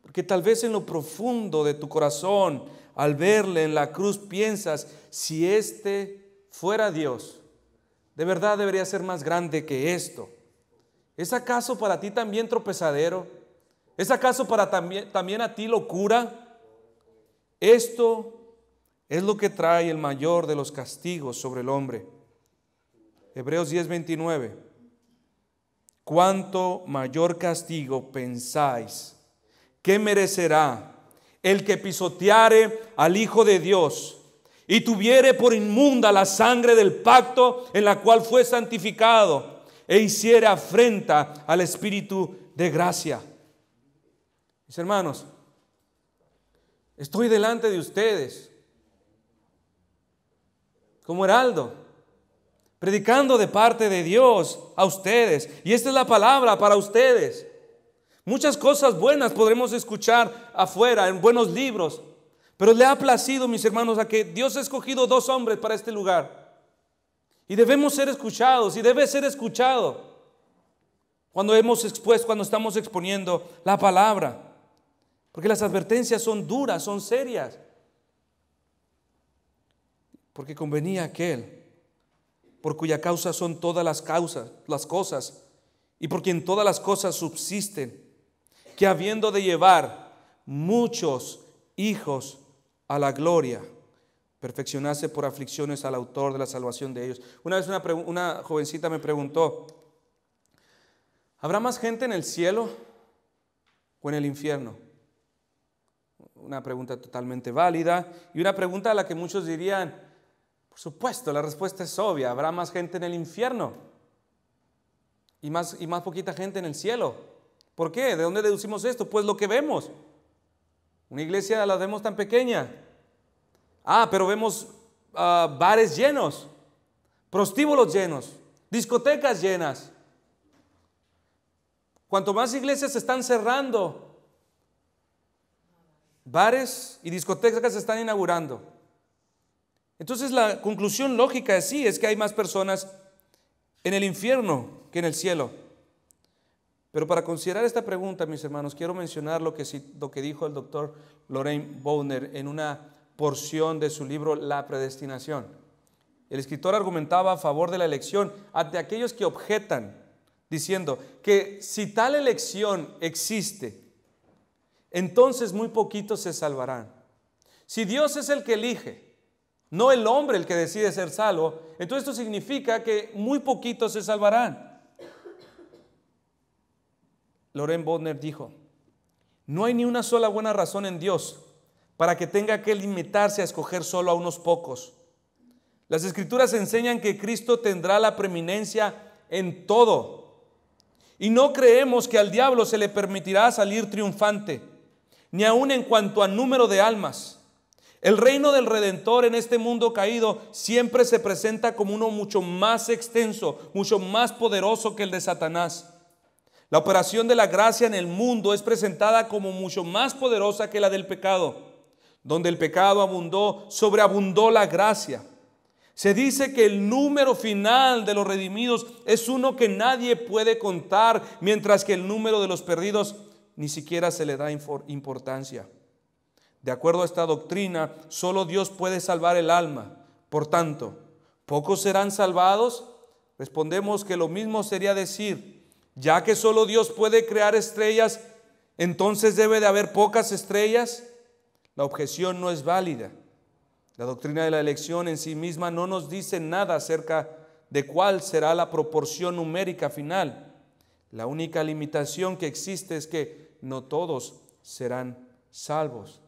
porque tal vez en lo profundo de tu corazón, al verle en la cruz, piensas, si este fuera Dios, de verdad debería ser más grande que esto. ¿Es acaso para ti también tropezadero? ¿Es acaso para también a ti locura? Esto es lo que trae el mayor de los castigos sobre el hombre. Hebreos 10:29. ¿Cuánto mayor castigo pensáis que merecerá el que pisoteare al Hijo de Dios y tuviere por inmunda la sangre del pacto en la cual fue santificado e hiciere afrenta al Espíritu de gracia? Mis hermanos, estoy delante de ustedes como heraldo, predicando de parte de Dios a ustedes. Y esta es la palabra para ustedes. Muchas cosas buenas podremos escuchar afuera, en buenos libros. Pero le ha placido, mis hermanos, a que Dios ha escogido 2 hombres para este lugar. Y debemos ser escuchados, y debe ser escuchado cuando estamos exponiendo la palabra. Porque las advertencias son duras, son serias. Porque convenía aquel por cuya causa son todas las cosas, y por quien todas las cosas subsisten, que habiendo de llevar muchos hijos a la gloria, perfeccionase por aflicciones al autor de la salvación de ellos. Una vez una jovencita me preguntó, ¿habrá más gente en el cielo o en el infierno? Una pregunta totalmente válida y una pregunta a la que muchos dirían, por supuesto, la respuesta es obvia. Habrá más gente en el infierno y más poquita gente en el cielo. ¿Por qué? ¿De dónde deducimos esto? Pues lo que vemos. Una iglesia la vemos tan pequeña. Pero vemos bares llenos, prostíbulos llenos, discotecas llenas. Cuanto más iglesias se están cerrando, bares y discotecas se están inaugurando. Entonces la conclusión lógica es que hay más personas en el infierno que en el cielo. Pero para considerar esta pregunta, mis hermanos, quiero mencionar lo que dijo el doctor Loren Bowner en una porción de su libro La predestinación. El escritor argumentaba a favor de la elección ante aquellos que objetan, diciendo que si tal elección existe, entonces muy poquitos se salvarán. Si Dios es el que elige, no el hombre el que decide ser salvo, entonces esto significa que muy poquitos se salvarán. Loren Bowner dijo, no hay ni una sola buena razón en Dios para que tenga que limitarse a escoger solo a unos pocos. Las Escrituras enseñan que Cristo tendrá la preeminencia en todo. Y no creemos que al diablo se le permitirá salir triunfante, ni aun en cuanto a número de almas. El reino del Redentor en este mundo caído siempre se presenta como uno mucho más extenso, mucho más poderoso que el de Satanás. La operación de la gracia en el mundo es presentada como mucho más poderosa que la del pecado. Donde el pecado abundó, sobreabundó la gracia. Se dice que el número final de los redimidos es uno que nadie puede contar, mientras que el número de los perdidos ni siquiera se le da importancia. De acuerdo a esta doctrina, solo Dios puede salvar el alma. Por tanto, ¿pocos serán salvados? Respondemos que lo mismo sería decir, ya que solo Dios puede crear estrellas, ¿entonces debe de haber pocas estrellas? La objeción no es válida. La doctrina de la elección en sí misma no nos dice nada acerca de cuál será la proporción numérica final. La única limitación que existe es que no todos serán salvos.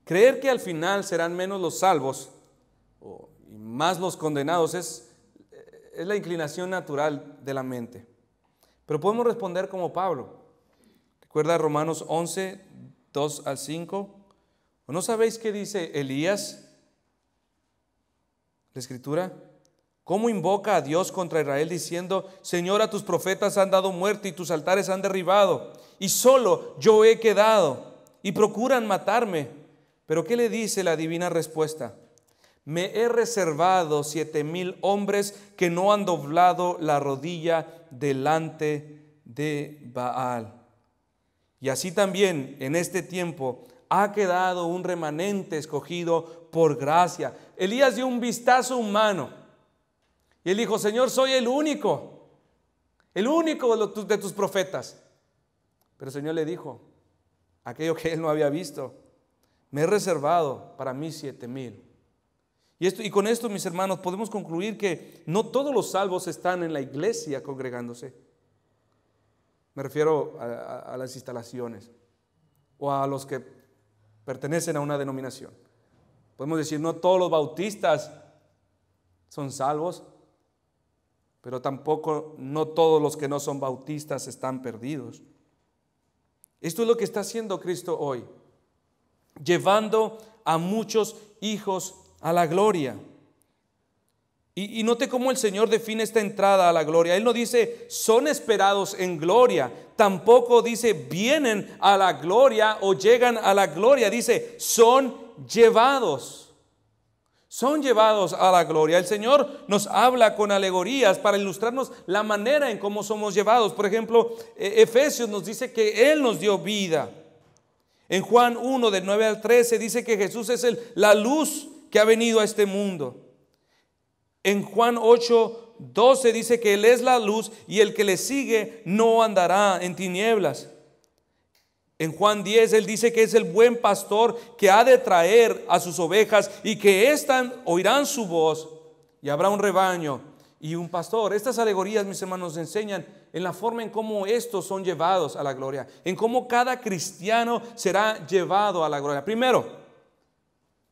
Creer que al final serán menos los salvos y más los condenados es es la inclinación natural de la mente. Pero podemos responder como Pablo. Recuerda Romanos 11, 2 al 5. ¿O no sabéis qué dice Elías? La Escritura. ¿Cómo invoca a Dios contra Israel diciendo: Señor, a tus profetas han dado muerte y tus altares han derribado, y solo yo he quedado, y procuran matarme? Pero ¿qué le dice la divina respuesta? Me he reservado 7,000 hombres que no han doblado la rodilla delante de Baal. Y así también en este tiempo ha quedado un remanente escogido por gracia. Elías dio un vistazo humano y él dijo: Señor, soy el único de tus profetas. Pero el Señor le dijo aquello que él no había visto: me he reservado para mí 7,000. Y con esto, mis hermanos, podemos concluir que no todos los salvos están en la iglesia congregándose. Me refiero a las instalaciones o a los que pertenecen a una denominación. Podemos decir, no todos los bautistas son salvos, pero tampoco no todos los que no son bautistas están perdidos. Esto es lo que está haciendo Cristo hoy, llevando a muchos hijos a la gloria. Y note cómo el Señor define esta entrada a la gloria. Él no dice son esperados en gloria, tampoco dice vienen a la gloria o llegan a la gloria. Dice son llevados. Son llevados a la gloria. El Señor nos habla con alegorías para ilustrarnos la manera en cómo somos llevados. Por ejemplo, Efesios nos dice que Él nos dio vida. En Juan 1, del 9 al 13, dice que Jesús es la luz que ha venido a este mundo. En Juan 8, 12 dice que Él es la luz y el que le sigue no andará en tinieblas. En Juan 10 Él dice que es el buen pastor que ha de traer a sus ovejas y que éstas oirán su voz y habrá un rebaño y un pastor. Estas alegorías, mis hermanos, nos enseñan en la forma en cómo estos son llevados a la gloria, en cómo cada cristiano será llevado a la gloria. Primero,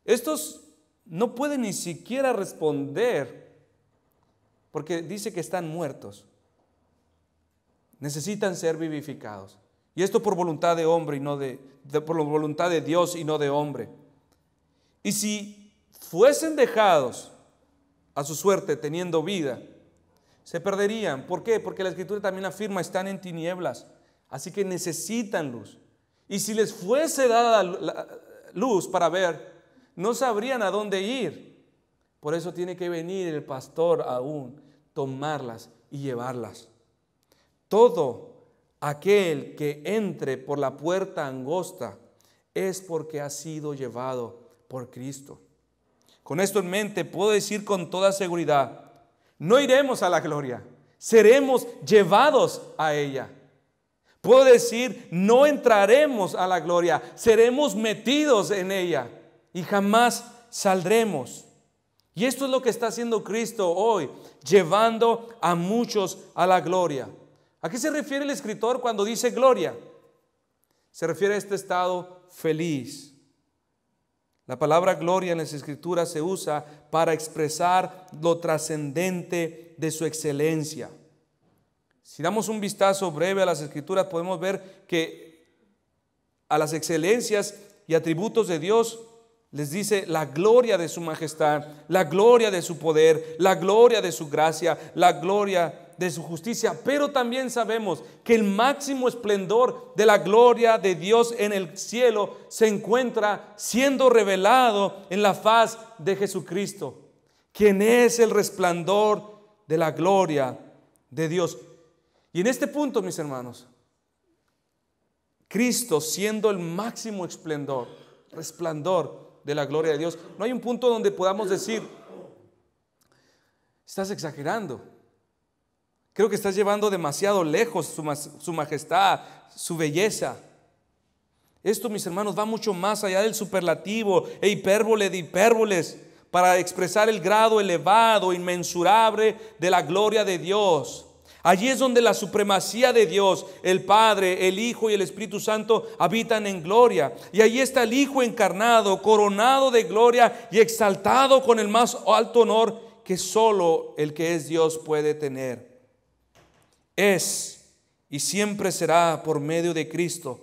estos no pueden ni siquiera responder porque dice que están muertos. Necesitan ser vivificados. Y esto por voluntad de hombre y no por voluntad de Dios y no de hombre. Y si fuesen dejados a su suerte teniendo vida, se perderían. ¿Por qué? Porque la Escritura también afirma: están en tinieblas, así que necesitan luz. Y si les fuese dada la luz para ver, no sabrían a dónde ir. Por eso tiene que venir el pastor aún, tomarlas y llevarlas. Todo aquel que entre por la puerta angosta es porque ha sido llevado por Cristo. Con esto en mente puedo decir con toda seguridad: no iremos a la gloria, seremos llevados a ella. Puedo decir: no entraremos a la gloria, seremos metidos en ella y jamás saldremos. Y esto es lo que está haciendo Cristo hoy, llevando a muchos a la gloria. ¿A qué se refiere el escritor cuando dice gloria? Se refiere a este estado feliz. La palabra gloria en las Escrituras se usa para expresar lo trascendente de su excelencia. Si damos un vistazo breve a las Escrituras, podemos ver que a las excelencias y atributos de Dios les dice la gloria de su majestad, la gloria de su poder, la gloria de su gracia, la gloria de su justicia. Pero también sabemos que el máximo esplendor de la gloria de Dios en el cielo se encuentra siendo revelado en la faz de Jesucristo, quien es el resplandor de la gloria de Dios. Y en este punto, mis hermanos, Cristo siendo el máximo esplendor, resplandor de la gloria de Dios, no hay un punto donde podamos decir: estás exagerando, creo que estás llevando demasiado lejos su majestad, su belleza. Esto, mis hermanos, va mucho más allá del superlativo e hipérbole de hipérboles para expresar el grado elevado, inmensurable de la gloria de Dios. Allí es donde la supremacía de Dios, el Padre, el Hijo y el Espíritu Santo habitan en gloria. Y allí está el Hijo encarnado, coronado de gloria y exaltado con el más alto honor que solo el que es Dios puede tener. Es y siempre será por medio de Cristo,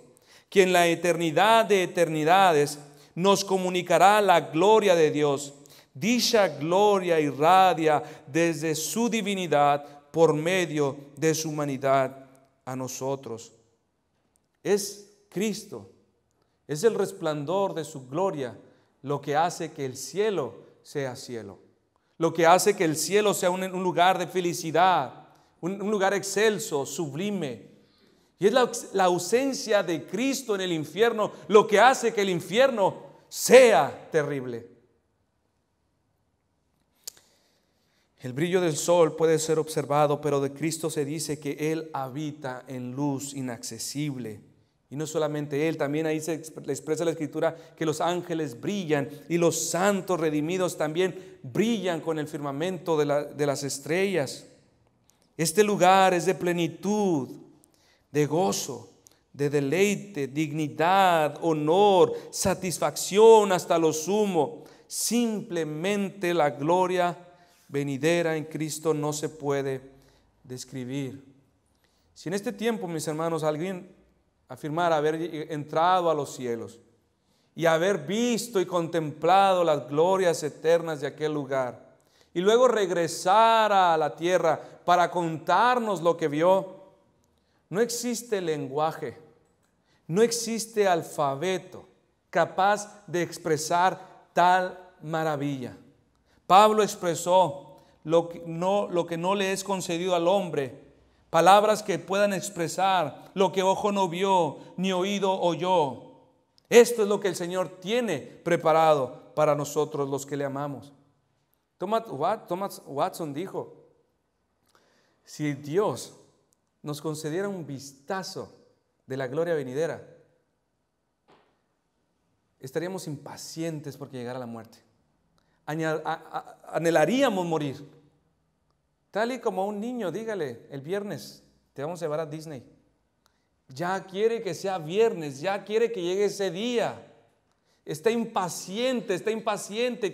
quien en la eternidad de eternidades nos comunicará la gloria de Dios. Dicha gloria irradia desde su divinidad por medio de su humanidad a nosotros. Es Cristo, es el resplandor de su gloria lo que hace que el cielo sea cielo, lo que hace que el cielo sea un lugar de felicidad, un lugar excelso, sublime. Y es la ausencia de Cristo en el infierno lo que hace que el infierno sea terrible. El brillo del sol puede ser observado, pero de Cristo se dice que Él habita en luz inaccesible. Y no solamente Él, también ahí se expresa la Escritura que los ángeles brillan y los santos redimidos también brillan con el firmamento de las estrellas. Este lugar es de plenitud, de gozo, de deleite, dignidad, honor, satisfacción hasta lo sumo. Simplemente la gloria venidera en Cristo no se puede describir. Si en este tiempo, mis hermanos, alguien afirmara haber entrado a los cielos y haber visto y contemplado las glorias eternas de aquel lugar, y luego regresara a la tierra para contarnos lo que vio, no existe lenguaje, no existe alfabeto capaz de expresar tal maravilla. Pablo expresó lo que no le es concedido al hombre, palabras que puedan expresar lo que ojo no vio ni oído oyó. Esto es lo que el Señor tiene preparado para nosotros los que le amamos. Thomas Watson dijo: si Dios nos concediera un vistazo de la gloria venidera, estaríamos impacientes porque llegara la muerte. Anhelaríamos morir. Tal y como un niño, dígale, el viernes te vamos a llevar a Disney. Ya quiere que sea viernes, ya quiere que llegue ese día. Está impaciente,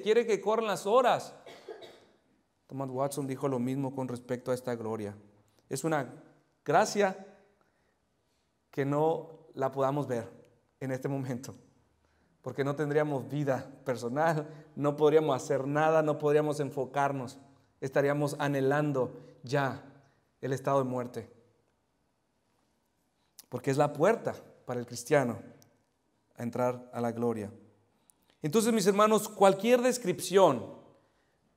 quiere que corran las horas. Thomas Watson dijo lo mismo con respecto a esta gloria. Es una gracia que no la podamos ver en este momento, porque no tendríamos vida personal, no podríamos hacer nada, no podríamos enfocarnos, estaríamos anhelando ya el estado de muerte, porque es la puerta para el cristiano a entrar a la gloria. Entonces, mis hermanos, cualquier descripción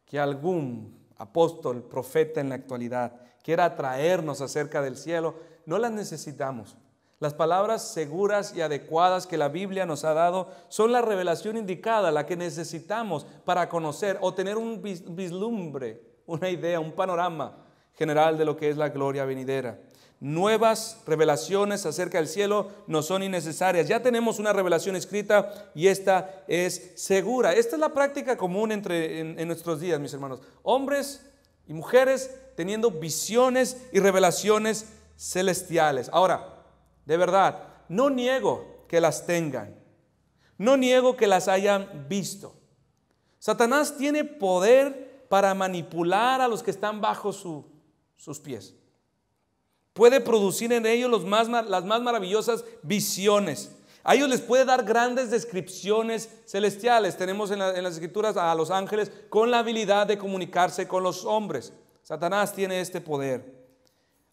que algún apóstol, profeta en la actualidad quiera traernos acerca del cielo, no las necesitamos. Las palabras seguras y adecuadas que la Biblia nos ha dado son la revelación indicada, la que necesitamos para conocer o tener un vislumbre, una idea, un panorama general de lo que es la gloria venidera. Nuevas revelaciones acerca del cielo no son innecesarias. Ya tenemos una revelación escrita y esta es segura. Esta es la práctica común en nuestros días, mis hermanos. Hombres y mujeres teniendo visiones y revelaciones celestiales. Ahora, de verdad, no niego que las tengan. No niego que las hayan visto. Satanás tiene poder para manipular a los que están bajo sus pies. Puede producir en ellos las más maravillosas visiones. A ellos les puede dar grandes descripciones celestiales. Tenemos en las Escrituras a los ángeles con la habilidad de comunicarse con los hombres. Satanás tiene este poder.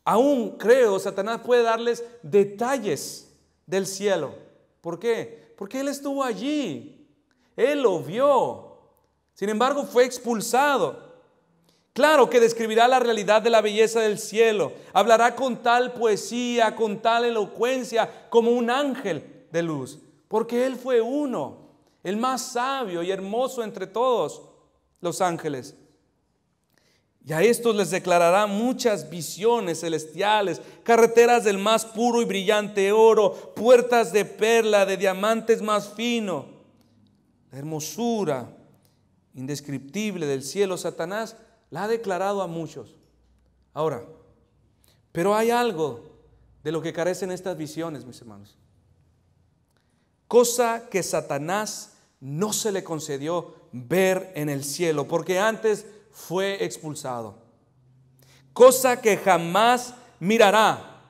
Aún creo, Satanás puede darles detalles del cielo. ¿Por qué? Porque él estuvo allí. Él lo vio. Sin embargo, fue expulsado. Claro que describirá la realidad de la belleza del cielo. Hablará con tal poesía, con tal elocuencia, como un ángel de luz. Porque Él fue uno, el más sabio y hermoso entre todos los ángeles. Y a estos les declarará muchas visiones celestiales, carreteras del más puro y brillante oro, puertas de perla, de diamantes más fino. La hermosura indescriptible del cielo, Satanás la ha declarado a muchos. Ahora, pero hay algo de lo que carecen estas visiones, mis hermanos. Cosa que Satanás no se le concedió ver en el cielo, porque antes fue expulsado, cosa que jamás mirará.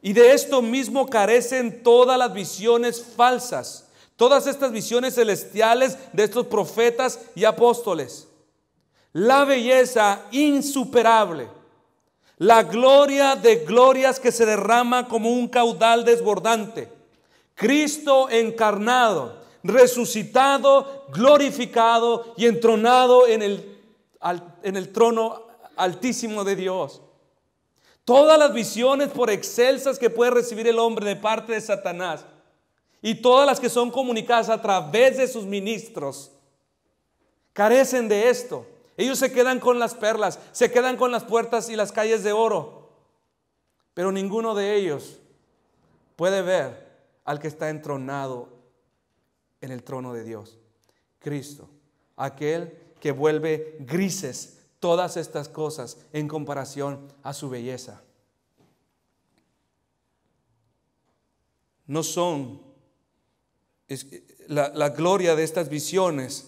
Y de esto mismo carecen todas las visiones falsas, todas estas visiones celestiales de estos profetas y apóstoles. La belleza insuperable, la gloria de glorias que se derrama como un caudal desbordante. Cristo encarnado, resucitado, glorificado y entronado en el trono altísimo de Dios. Todas las visiones por excelsas que puede recibir el hombre de parte de Satanás y todas las que son comunicadas a través de sus ministros carecen de esto. Ellos se quedan con las perlas, se quedan con las puertas y las calles de oro, pero ninguno de ellos puede ver al que está entronado en el trono de Dios, Cristo, aquel que vuelve grises todas estas cosas en comparación a su belleza. No son la gloria de estas visiones,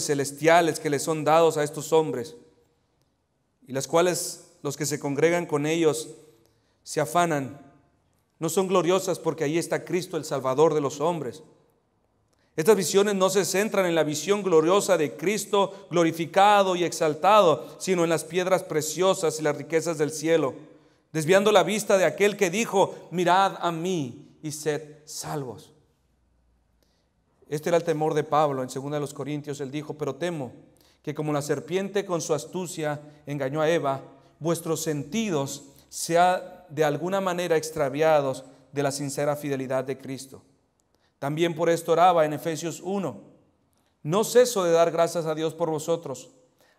celestiales que les son dados a estos hombres, y las cuales los que se congregan con ellos se afanan. No son gloriosas porque ahí está Cristo, el Salvador de los hombres. Estas visiones no se centran en la visión gloriosa de Cristo glorificado y exaltado, sino en las piedras preciosas y las riquezas del cielo, desviando la vista de aquel que dijo: mirad a mí y sed salvos. Este era el temor de Pablo. En 2 Corintios él dijo: pero temo que como la serpiente con su astucia engañó a Eva, vuestros sentidos sean de alguna manera extraviados de la sincera fidelidad de Cristo. También por esto oraba en Efesios 1: no ceso de dar gracias a Dios por vosotros,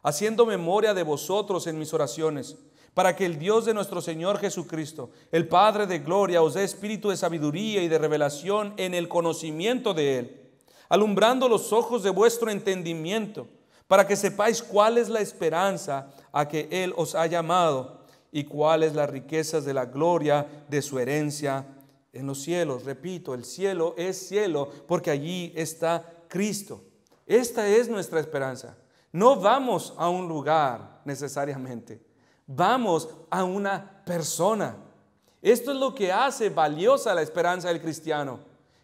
haciendo memoria de vosotros en mis oraciones, para que el Dios de nuestro Señor Jesucristo, el Padre de gloria, os dé espíritu de sabiduría y de revelación en el conocimiento de Él, alumbrando los ojos de vuestro entendimiento, para que sepáis cuál es la esperanza a que Él os ha llamado y cuáles las riquezas de la gloria de su herencia en los cielos. Repito, el cielo es cielo porque allí está Cristo. Esta es nuestra esperanza. No vamos a un lugar necesariamente, vamos a una persona. Esto es lo que hace valiosa la esperanza del cristiano,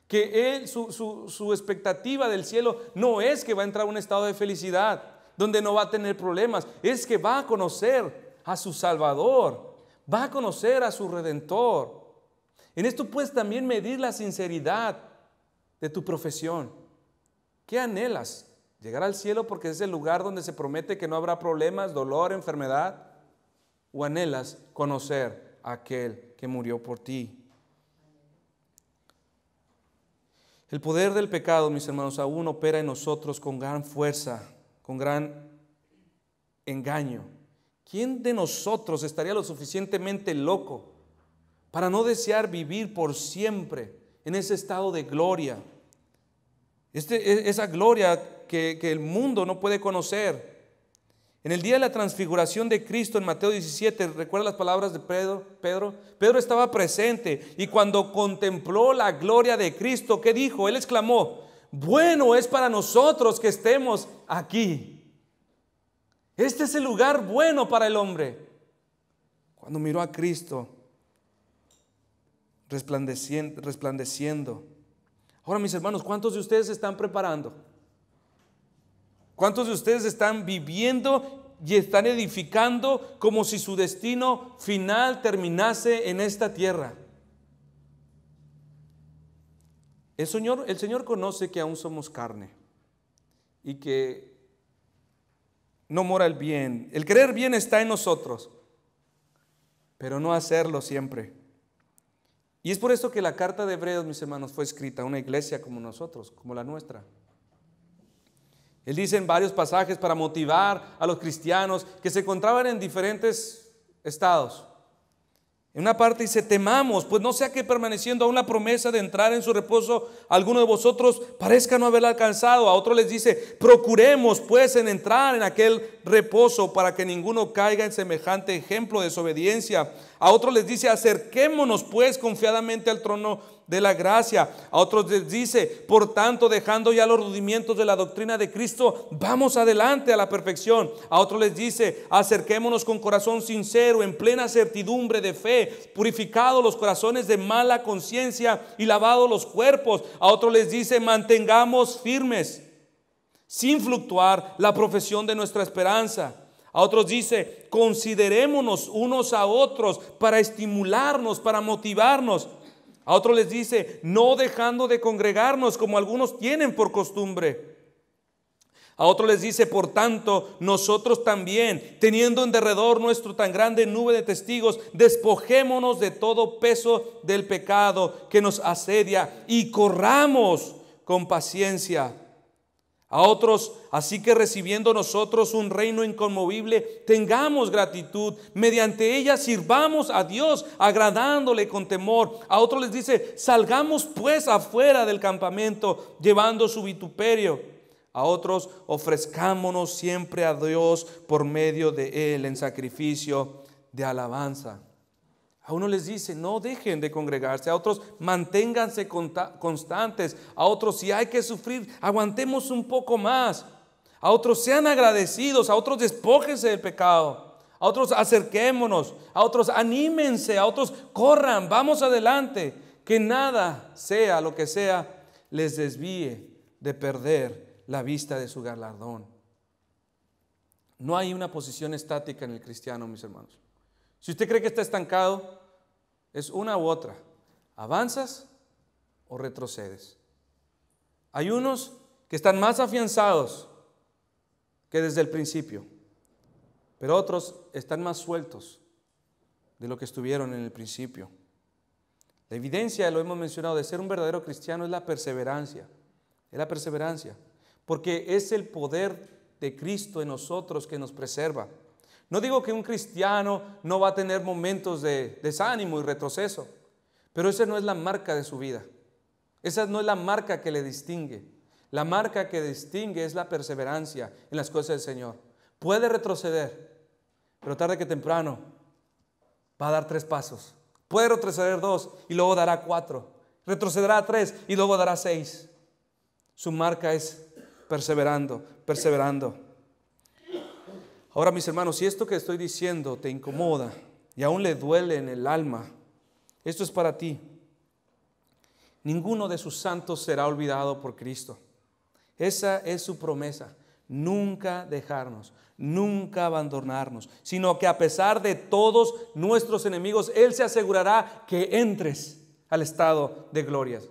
que él, su expectativa del cielo no es que va a entrar a un estado de felicidad donde no va a tener problemas, es que va a conocer a su Salvador, va a conocer a su Redentor. En esto puedes también medir la sinceridad de tu profesión. ¿Qué anhelas? ¿Llegar al cielo porque es el lugar donde se promete que no habrá problemas, dolor, enfermedad? ¿O anhelas conocer a aquel que murió por ti? El poder del pecado, mis hermanos, aún opera en nosotros con gran fuerza, con gran engaño. ¿Quién de nosotros estaría lo suficientemente loco para no desear vivir por siempre en ese estado de gloria? Esa gloria que el mundo no puede conocer. En el día de la transfiguración de Cristo en Mateo 17, ¿recuerda las palabras de Pedro? Pedro estaba presente y cuando contempló la gloria de Cristo, ¿qué dijo? Él exclamó: bueno es para nosotros que estemos aquí. Este es el lugar bueno para el hombre. Cuando miró a Cristo resplandeciendo. Ahora, mis hermanos, ¿cuántos de ustedes se están preparando? ¿Cuántos de ustedes están viviendo y están edificando como si su destino final terminase en esta tierra? El Señor conoce que aún somos carne y que no mora el bien. El querer bien está en nosotros, pero no hacerlo siempre. Y es por esto que la carta de Hebreos, mis hermanos, fue escrita a una iglesia como nosotros, como la nuestra. Él dice en varios pasajes para motivar a los cristianos que se encontraban en diferentes estados. En una parte dice: temamos, pues no sea que permaneciendo aún la promesa de entrar en su reposo, alguno de vosotros parezca no haberla alcanzado. A otro les dice: procuremos pues en entrar en aquel reposo, para que ninguno caiga en semejante ejemplo de desobediencia. A otro les dice: acerquémonos pues confiadamente al trono de la gracia. A otros les dice, por tanto, dejando ya los rudimientos de la doctrina de Cristo, vamos adelante a la perfección. A otros les dice, acerquémonos con corazón sincero, en plena certidumbre de fe, purificados los corazones de mala conciencia y lavados los cuerpos. A otros les dice, mantengamos firmes, sin fluctuar, la profesión de nuestra esperanza. A otros dice, considerémonos unos a otros para estimularnos, para motivarnos. A otros les dice, no dejando de congregarnos como algunos tienen por costumbre. A otros les dice, por tanto, nosotros también, teniendo en derredor nuestro tan grande nube de testigos, despojémonos de todo peso del pecado que nos asedia y corramos con paciencia. A otros, así que recibiendo nosotros un reino inconmovible, tengamos gratitud, mediante ella sirvamos a Dios, agradándole con temor. A otros les dice, salgamos pues afuera del campamento, llevando su vituperio. A otros, ofrezcámonos siempre a Dios por medio de Él en sacrificio de alabanza. A uno les dice, no dejen de congregarse. A otros, manténganse constantes. A otros, si hay que sufrir, aguantemos un poco más. A otros, sean agradecidos. A otros, despójense del pecado. A otros, acerquémonos. A otros, anímense. A otros, corran, vamos adelante. Que nada, sea lo que sea, les desvíe de perder la vista de su galardón. No hay una posición estática en el cristiano, mis hermanos. Si usted cree que está estancado, es una u otra. ¿Avanzas o retrocedes? Hay unos que están más afianzados que desde el principio, pero otros están más sueltos de lo que estuvieron en el principio. La evidencia, lo hemos mencionado, de ser un verdadero cristiano es la perseverancia. Es la perseverancia, porque es el poder de Cristo en nosotros que nos preserva. No digo que un cristiano no va a tener momentos de desánimo y retroceso, pero esa no es la marca de su vida. Esa no es la marca que le distingue. La marca que distingue es la perseverancia en las cosas del Señor. Puede retroceder, pero tarde que temprano va a dar 3 pasos. Puede retroceder 2 y luego dará 4. Retrocederá 3 y luego dará 6. Su marca es perseverando, perseverando. Ahora, mis hermanos, si esto que estoy diciendo te incomoda y aún le duele en el alma, esto es para ti. Ninguno de sus santos será olvidado por Cristo. Esa es su promesa, nunca dejarnos, nunca abandonarnos, sino que a pesar de todos nuestros enemigos, Él se asegurará que entres al estado de gloria.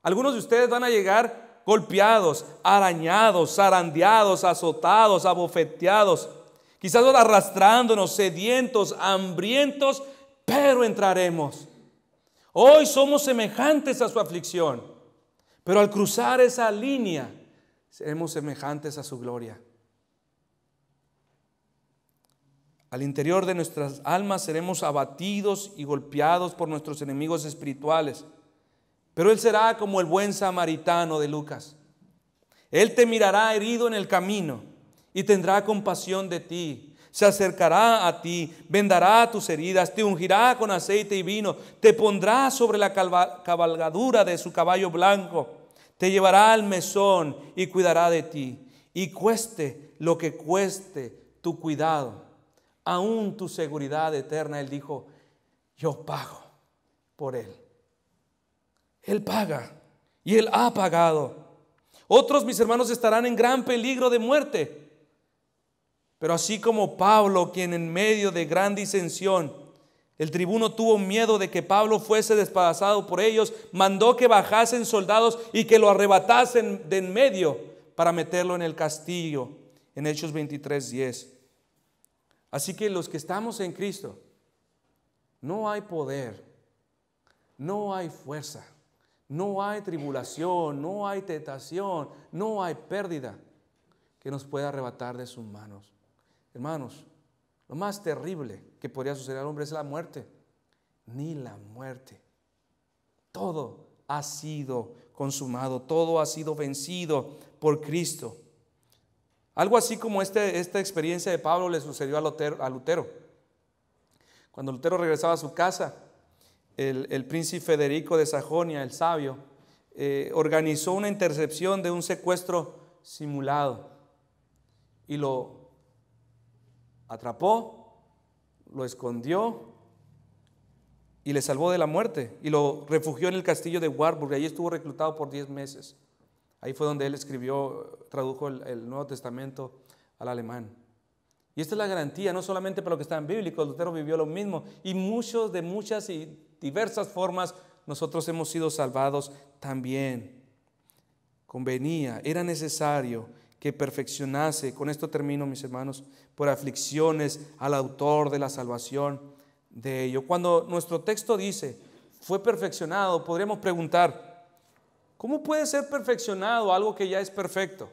Algunos de ustedes van a llegar golpeados, arañados, zarandeados, azotados, abofeteados, quizás arrastrándonos, sedientos, hambrientos, pero entraremos. Hoy somos semejantes a su aflicción, pero al cruzar esa línea, seremos semejantes a su gloria. Al interior de nuestras almas seremos abatidos y golpeados por nuestros enemigos espirituales, pero Él será como el buen samaritano de Lucas. Él te mirará herido en el camino y tendrá compasión de ti. Se acercará a ti, vendará tus heridas, te ungirá con aceite y vino, te pondrá sobre la cabalgadura de su caballo blanco, te llevará al mesón y cuidará de ti. Y cueste lo que cueste tu cuidado, aún tu seguridad eterna, Él dijo, yo pago por Él. Él paga y Él ha pagado. Otros, mis hermanos, estarán en gran peligro de muerte. Pero así como Pablo, quien en medio de gran disensión, el tribuno tuvo miedo de que Pablo fuese despedazado por ellos, mandó que bajasen soldados y que lo arrebatasen de en medio para meterlo en el castillo, en Hechos 23:10. Así que los que estamos en Cristo, no hay poder, no hay fuerza, no hay tribulación, no hay tentación, no hay pérdida que nos pueda arrebatar de sus manos. Hermanos, lo más terrible que podría suceder al hombre es la muerte. Ni la muerte. Todo ha sido consumado, todo ha sido vencido por Cristo. Algo así como esta experiencia de Pablo le sucedió a Lutero. Cuando Lutero regresaba a su casa, el príncipe Federico de Sajonia, el sabio, organizó una intercepción de un secuestro simulado y lo atrapó, lo escondió y le salvó de la muerte y lo refugió en el castillo de Warburg. Allí estuvo reclutado por 10 meses. Ahí fue donde él tradujo el Nuevo Testamento al alemán. Y esta es la garantía, no solamente para lo que está en bíblico. Lutero vivió lo mismo y de muchas y diversas formas nosotros hemos sido salvados también. Convenía, era necesario que perfeccionase, con esto termino, mis hermanos, por aflicciones al autor de la salvación de ello. Cuando nuestro texto dice, fue perfeccionado, podríamos preguntar, ¿cómo puede ser perfeccionado algo que ya es perfecto?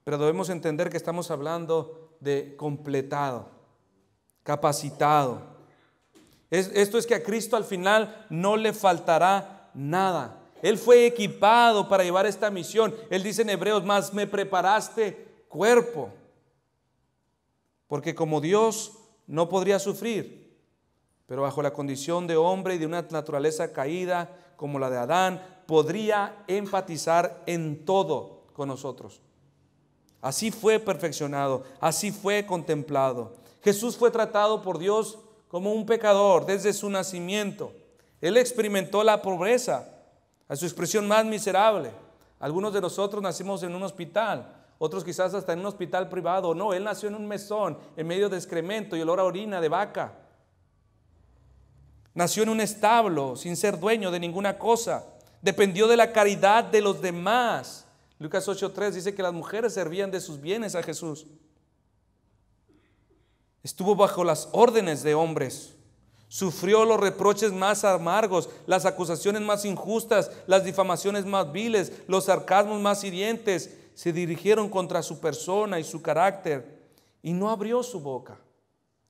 Pero debemos entender que estamos hablando de completado, capacitado. Esto es que a Cristo al final no le faltará nada. Él fue equipado para llevar esta misión. Él dice en Hebreos, más me preparaste cuerpo. Porque como Dios no podría sufrir, pero bajo la condición de hombre y de una naturaleza caída como la de Adán, podría empatizar en todo con nosotros. Así fue perfeccionado, así fue contemplado. Jesús fue tratado por Dios como un pecador desde su nacimiento. Él experimentó la pobreza a su expresión más miserable. Algunos de nosotros nacimos en un hospital, otros quizás hasta en un hospital privado. No, él nació en un mesón, en medio de excremento y olor a orina de vaca. Nació en un establo, sin ser dueño de ninguna cosa. Dependió de la caridad de los demás. Lucas 8:3 dice que las mujeres servían de sus bienes a Jesús. Estuvo bajo las órdenes de hombres. Sufrió los reproches más amargos, las acusaciones más injustas, las difamaciones más viles, los sarcasmos más hirientes. Se dirigieron contra su persona y su carácter y no abrió su boca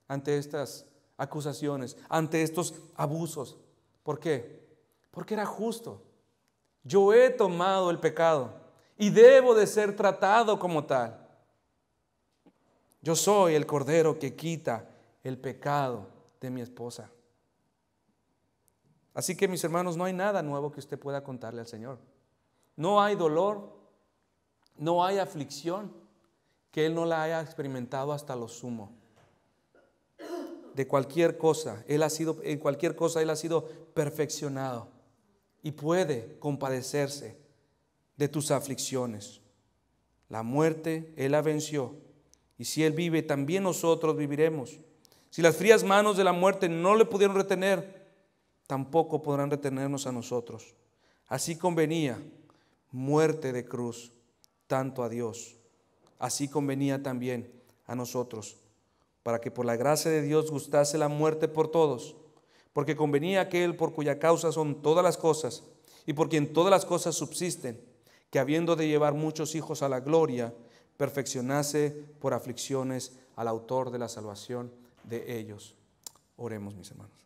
ante estas acusaciones, ante estos abusos. ¿Por qué? Porque era justo. Yo he tomado el pecado y debo de ser tratado como tal. Yo soy el Cordero que quita el pecado de mi esposa. Así que, mis hermanos, no hay nada nuevo que usted pueda contarle al Señor. No hay dolor, no hay aflicción que Él no la haya experimentado hasta lo sumo. De cualquier cosa, en cualquier cosa Él ha sido perfeccionado y puede compadecerse de tus aflicciones. La muerte Él la venció, y si Él vive, también nosotros viviremos. Si las frías manos de la muerte no le pudieron retener, tampoco podrán retenernos a nosotros. Así convenía muerte de cruz tanto a Dios, así convenía también a nosotros, para que por la gracia de Dios gustase la muerte por todos, porque convenía aquel por cuya causa son todas las cosas y por quien todas las cosas subsisten, que habiendo de llevar muchos hijos a la gloria, perfeccionase por aflicciones al autor de la salvación de ellos. Oremos, mis hermanos.